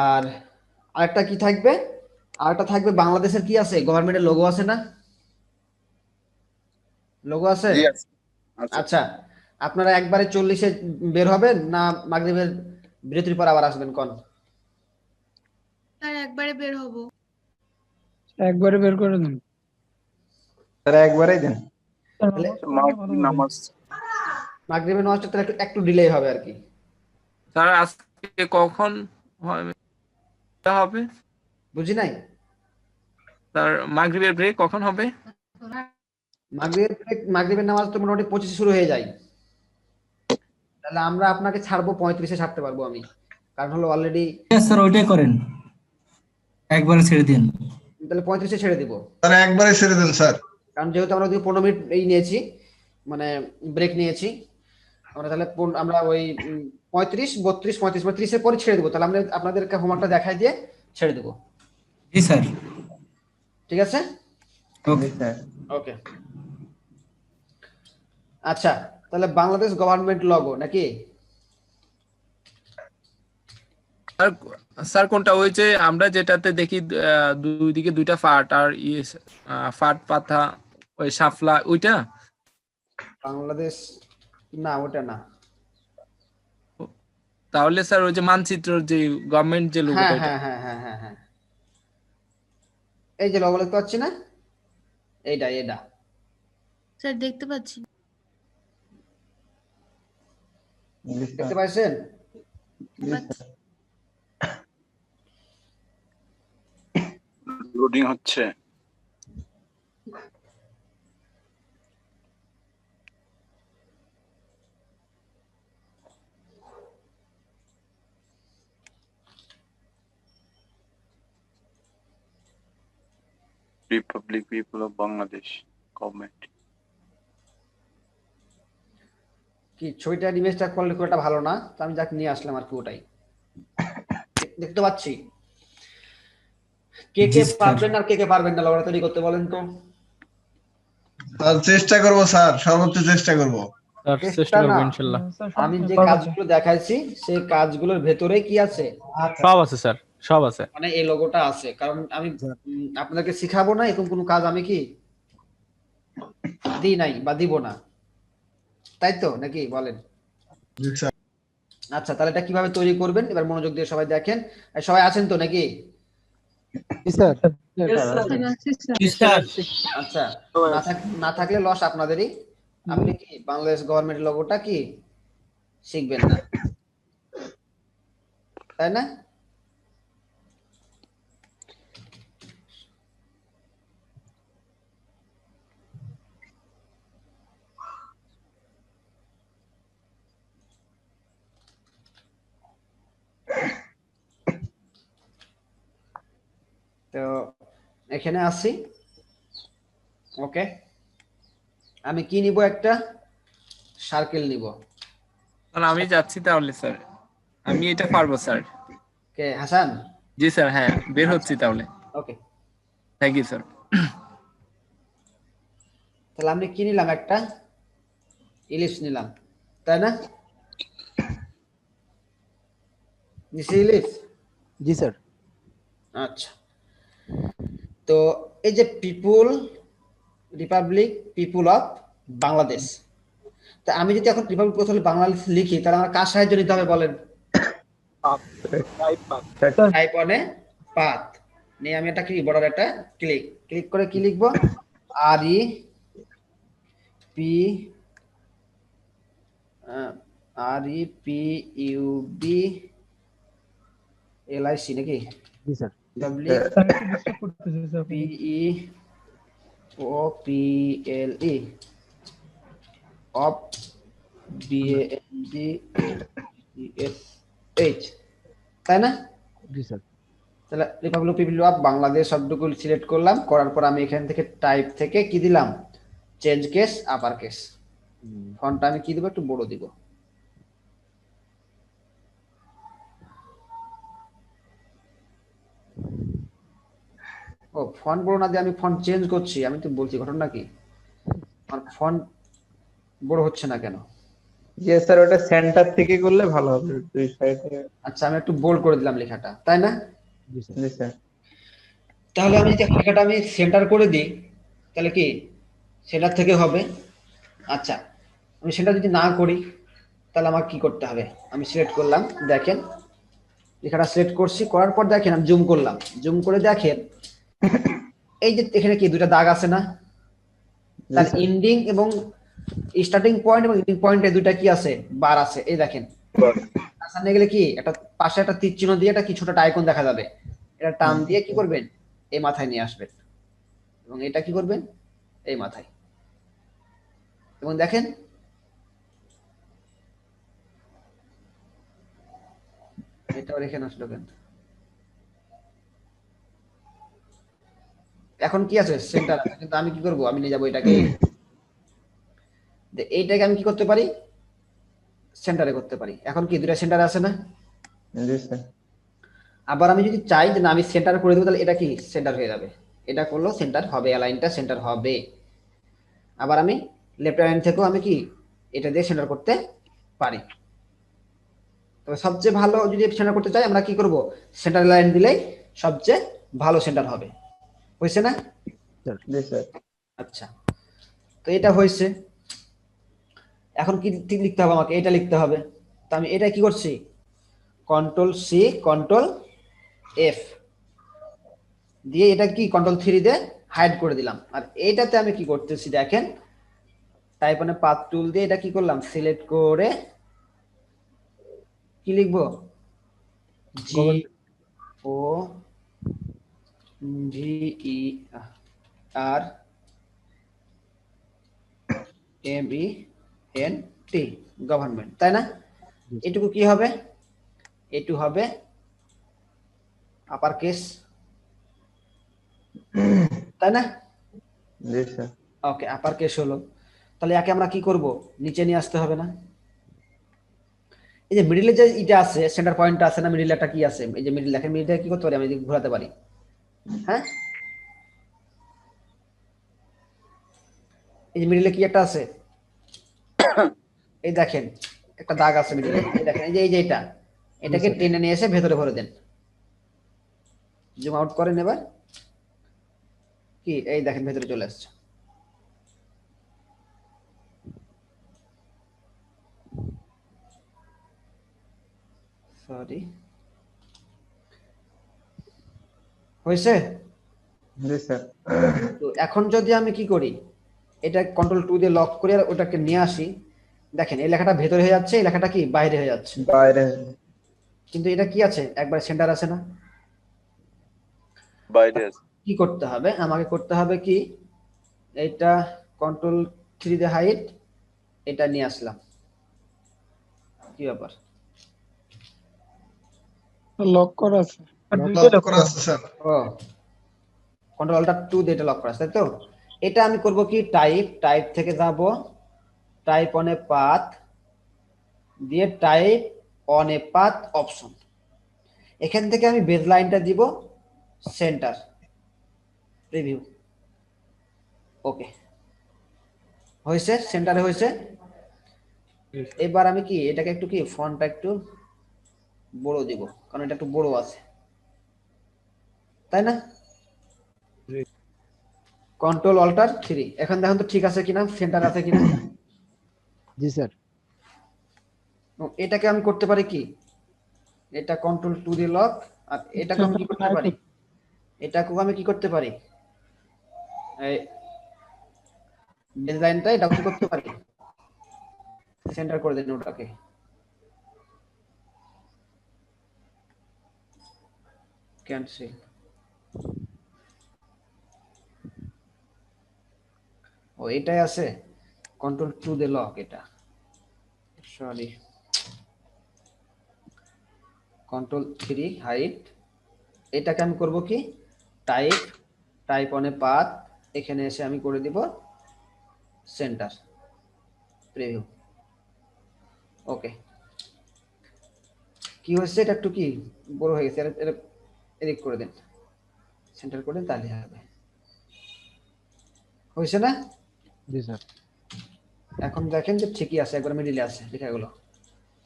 আর আরেকটা কি থাকবে, আরেকটা থাকবে বাংলাদেশের কি আছে, গভর্নমেন্টের লোগো আছে না, লোগো আছে? আচ্ছা, আপনারা একবারে 40-এ বের হবেন না মাগরিবের বিরতির পর আবার আসবেন কোন? স্যার একবারে বের হব। একবারে বের করে দিন স্যার, একবারেই দেন। মাগরিবের নামাজটা একটু ডিলে হবে আর কি। স্যার আজকে কখন হবে? বুঝি নাই স্যার, মাগরিবের ব্রেক কখন হবে? মাগরিবের নামাজ তো মোটামুটি 25 শুরু হয়ে যায়, তাহলে আমরা আপনাকে ছাড়বো 35-এ ছাড়তে পারবো আমি, কারণ হলো অলরেডি। স্যার ওইটাই করেন, একবারে ছেড়ে দিন। তাহলে 35-এ ছেড়ে দিব স্যার, একবারে ছেড়ে দেন স্যার, কারণ যেহেতু আমরা 15 মিনিট এই নিয়েছি, মানে ব্রেক নিয়েছি আমরা, তাহলে আমরা ওই 35, 32, 35, 30-এর পরে ছেড়ে দেবো, তাহলে আমরা আপনাদেরকে হোমওয়ার্কটা দেখাই দিয়ে ছেড়ে দেবো। জি স্যার, ঠিক আছে, ওকে স্যার। ওকে। আচ্ছা, তাহলে বাংলাদেশ গভর্নমেন্ট লোগো নাকি? স্যার কোনটা, ওই যে আমরা যেটাতে দেখি দুই দিকে দুইটা ফাট আর ফাট পাতা, ওই শাপলা, ওইটা? বাংলাদেশ না, ওটা না। তাহলে স্যার ওই যে মানচিত্র, যে গভর্নমেন্ট যে লোগোটা, হ্যাঁ হ্যাঁ হ্যাঁ হ্যাঁ হ্যাঁ, এই যে লোগো দেখতে পাচ্ছি না, এটা স্যার দেখতে পাচ্ছি। দেখতে পাচ্ছেন? লোডিং হচ্ছে। Republic people of Bangladesh government. কি ছবিটার ইমেজটা কোয়ালিটি খুব একটা ভালো না, তো আমি যাকে নিয়ে আসলাম আর কি, ওটাই দেখতে পাচ্ছি। কে পারবেন আর কে পারবেন না লোগোটা তৈরি করতে বলেন তো? স্যার চেষ্টা করব স্যার, সর্বোচ্চ চেষ্টা করব স্যার, চেষ্টা করব ইনশাআল্লাহ। আমি যে কাজগুলো দেখাইছি সেই কাজগুলোর ভেতরে কি আছে? সব আছে স্যার, সব আছে, মানে এই লোগোটা আছে, কারণ আমি আপনাদেরকে শিখাবো না এরকম কোনো কাজ আমি কি দিই নাই বা দিব না, তাই তো নাকি বলেন? আচ্ছা, তাহলে এটা কিভাবে তৈরি করবেন এবার মনোযোগ দিয়ে সবাই দেখেন। সবাই আছেন তো নাকি? আচ্ছা, না থাকলে লস আপনাদেরই, আপনি কি বাংলাদেশ গভর্নমেন্ট লোগোটা কি শিখবেন না, তাই না? তো এখানে আসি, ওকে। আমি কি নিব, একটা সার্কেল নিব। আর আমি যাচ্ছি তাহলে স্যার, আমি এটা পারবো স্যার। কে হাসান? জি স্যার, হ্যাঁ বের হচ্ছি তাহলে। ওকে, থ্যাংক ইউ স্যার। তাহলে আমি কি নিলাম, একটা ইলিশ নিলাম, তাই না? নিচে ইলিশ। জি স্যার। আচ্ছা, তো এই যে পিপুল, রিপাবলিক পিপুল অফ বাংলাদেশ, তা আমি যদি এখন রিপাবলিক অফ বাংলাদেশ লিখি, তাহলে আমার কার সাহায্য নিতে হবে বলেন? টাইপ অনে পাথ নিয়ে আমি এটা কি বর্ডার একটা ক্লিক করে কি লিখবো, REPUBLIC নাকি? জি স্যার। PEOPLE অফ BANGSH, তাই না? জি স্যার। তাহলে রিপাবলিক পিপল অফ বাংলাদেশ শব্দগুলো সিলেক্ট করলাম, করার পর আমি এখান থেকে টাইপ থেকে কি দিলাম, চেঞ্জ কেস আপার কেস। ফন্টটা আমি কি দিব, একটু বড় দিব। ও ফন্ট বড় না দিয়ে আমি ফন্ট চেঞ্জ করছি, আমি তো বলছি ঘটনা কি, আমার ফন্ট বড় হচ্ছে না কেন? জি স্যার, ওটা সেন্টার থেকে করলে ভালো হবে, দুই সাইডে। আচ্ছা, আমি একটু বোল্ড করে দিলাম লেখাটা, তাই না? জি স্যার। তাহলে আমি যদি লেখাটা আমি সেন্টার করে দিই, তাহলে কি সেন্টার থেকে হবে? আচ্ছা, আমি সেটা যদি না করি, তাহলে আমার কি করতে হবে? আমি সিলেক্ট করলাম, দেখেন লেখাটা সিলেক্ট করছি, করার পর দেখেন আমি জুম করলাম, জুম করে দেখেন এই যে এখানে কি দুইটা দাগ আছে না, তার এন্ডিং এবং স্টার্টিং পয়েন্ট এবং এন্ডিং পয়েন্টে দুইটা কি আছে, বার আছে। এই দেখেন সামনে গেলে কি একটা পাশে একটা তীর চিহ্ন দিয়ে একটা কি ছোট আইকন দেখা যাবে, এটা টান দিয়ে কি করবেন, এই মাথায় নিয়ে আসবেন, এবং এটা কি করবেন, এই মাথায়। এবং দেখেন এটা এখানে আসলো কেন, এখন কি আছে, সেন্টার আছে, কিন্তু আমি কি করব, আমি নিয়ে যাবো এটাকে, এইটাকে আমি কি করতে পারি, সেন্টারে করতে পারি। এখন কি দুটা সেন্টার আছে না? জি স্যার। আবার আমি যদি চাই যে না আমি সেন্টার করে দেবো, তাহলে এটা কি সেন্টার হয়ে যাবে, এটা করলেও সেন্টার হবে, অ্যালাইনটা সেন্টার হবে। আবার আমি লেফট অ্যালাইন থেকেও আমি কি এটা দিয়ে সেন্টার করতে পারি। তবে সবচেয়ে ভালো যদি সেন্টার করতে চাই, আমরা কি করব, সেন্টার লাইন দিলেই সবচেয়ে ভালো সেন্টার হবে, হয়েছে না? জি স্যার। আচ্ছা, তো এটা হয়েছে। এখন কি লিখতে হবে আমাকে, এটা লিখতে হবে। তো আমি এটা কি করছি, Ctrl+C Ctrl+F দিয়ে এটা কি Ctrl+3 দিয়ে হাইড করে দিলাম। আর এইটাতে আমি কি করতেছি দেখেন, টাইপ অনে পাথ টুল দিয়ে এটা কি করলাম, সিলেক্ট করে কি লিখবো, GOVERNMENT, গভর্নমেন্ট, তাই না? এটুকু কি হবে, এটু হবে আপার কেস, তাই না? জি স্যার। ওকে, আপার কেস হলো। তাহলে একে আমরা কি করব, নিচে নিয়ে আসতে হবে না? এই যে মিডলে যে এটা আছে, সেন্টার পয়েন্টটা আছে না, মিডলে একটা কি আছে, এই যে মিডল, দেখেন মিডলে কি করতে পারি, আমি ঘোরাতে পারি। হ্যাঁ, এই যে মিডলে কি একটা আছে, এই দেখেন একটা দাগ আছে মিডলে, এই দেখেন এই যে এটাকে টেনে নিয়ে এসে ভেতরে ভরে দেন, জুম আউট করেন। এবার কি এই দেখেন ভেতরে চলে আসছে। সরি, হয়েছে? জি স্যার। তো এখন যদি আমি কি করি, এটা Ctrl+2 দিয়ে লক করে আর ওটাকে নিয়ে আসি, দেখেন এই লেখাটা ভেতরে হয়ে যাচ্ছে, এই লেখাটা কি বাইরে হয়ে যাচ্ছে, বাইরে। কিন্তু এটা কি আছে, একবার সেন্টার আছে না, বাইরে আছে। কি করতে হবে, আমাকে করতে হবে কি, এটা Ctrl+3 দিয়ে হাইড, এটা নিয়ে আসলাম, কি ব্যাপার, লক করা আছে, লক করা আছে স্যার। ও কন্ট্রোল অল্টার 2 দিয়ে এটা লক করা আছে, তাই তো? এটা আমি করব কি টাইপ থেকে যাব টাইপ অন এ পাথ দিয়ে type on a path option. এখান থেকে আমি বেজ লাইনটা দিব সেন্টার প্রিভিউ। ওকে, হয়েছে, সেন্টারে হয়েছে। এবার আমি কি এটাকে একটু কি ফন্টটা একটু বড় দিব, কারণ এটা একটু বড় আছে, তাই না? Control alter 3। এখন দেখুন তো ঠিক আছে কিনা, সেন্টার আছে কিনা। জি স্যার। এটাকে আমি করতে পারি কি, এটা কন্ট্রোল 2 দিয়ে লক, আর এটাকে আমি কি করতে পারি, এটাকেও আমি কি করতে পারি, এই ডিজাইনটা এটা কি করতে পারি, সেন্টার করে দেন ওটাকে। ক্যান্সেল। ও এটাই আছে, কন্ট্রোল 2 দিয়ে লক, এটা সরি কন্ট্রোল 3 হাইট। এটাকে আমি করব কি টাইপ অন এ পাথ, এখানে এসে আমি করে দিব সেন্টার প্রিভিউ। ওকে, কি হচ্ছে, এটা একটু কি বড় হয়ে গেছে, এটা এডিট করে দেন, সেন্টার করে দেন, তাহলে হবে। হয়েছে না? জি স্যার। এখন দেখেন যে ঠিকই আছে, একবার মিডিলে আছে, লেখাগুলো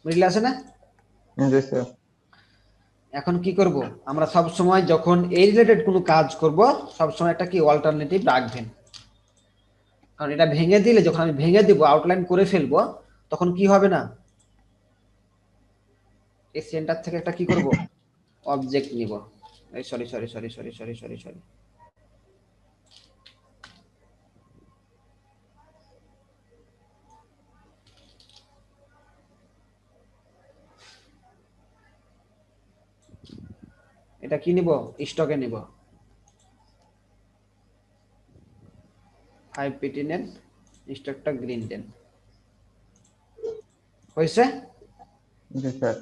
মিডিলে আছে না? জি স্যার। এখন কি করব, আমরা সব সময় যখন এই রিলেটেড কোনো কাজ করব সব সময় একটা কি অল্টারনেটিভ রাখবেন, কারণ এটা ভেঙে দিলে, যখন আমি ভেঙে দিব আউটলাইন করে ফেলবো, তখন কি হবে না, এই সেন্টার থেকে একটা কি করব অবজেক্ট নিব। এই sorry sorry sorry sorry sorry sorry sorry এটা কি নিব, স্টকে নিব 5 পিটি নেন, স্টকটা গ্রিন দেন। হয়েছে? জি স্যার।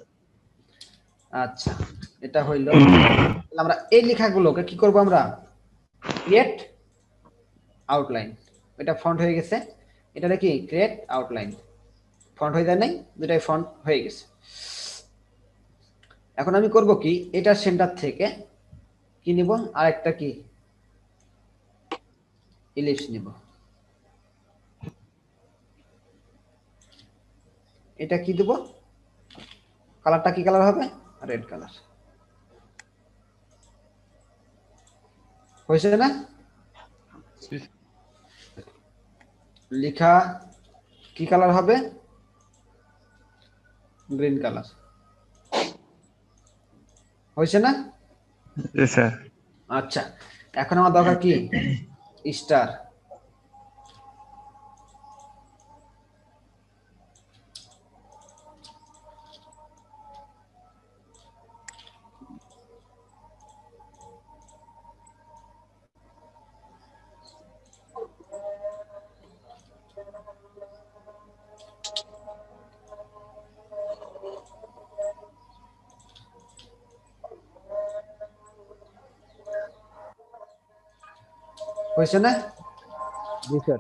আচ্ছা, এটা হইল। আমরা এই লেখাগুলোকে কি করব, আমরা ক্রিয়েট আউটলাইন, এটা ফন্ট হয়ে গেছে, এটা কি ক্রিয়েট আউটলাইন, ফন্ট হয়ে যায় নাই, দুটাই ফন্ট হয়ে গেছে। এখন আমি করব কি, এটা সেন্টার থেকে কি নিব, আরেকটা কি ইলিপস নিব। এটা কি দেব, কালারটা কি কালার হবে, রেড কালার। হয়েছে না? লেখা কি কালার হবে, গ্রিন কালার। হয়েছে না? জি স্যার। আচ্ছা, এখন আমার দরকার কি স্টার। হয়েছে না? জি স্যার।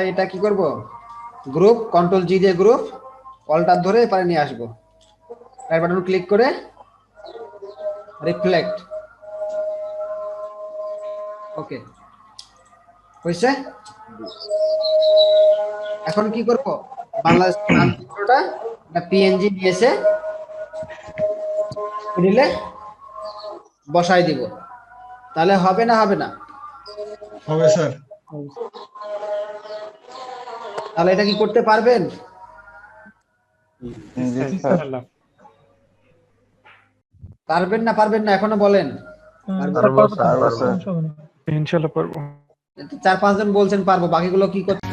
এটা কি করব, গ্রুপ, কন্ট্রোল জি দিয়ে গ্রুপ, অল্টার ধরে এপারে নিয়ে আসবো, রাইট বাটন ক্লিক করে রিফ্লেক্ট। ওকে, হয়েছে? এখন কি করব, বাংলাদেশ মানচিত্রটা পিএনজি নিয়েছে দিলে বসাই দিব, তাহলে হবে না, হবে না? হবে স্যার। তাহলে এটা কি করতে পারবেন? পারবেন না, পারবেন না, এখনো বলেন। ইনশাআল্লাহ পারবো। 4-5 জন বলছেন পারবো, বাকিগুলো কি করতে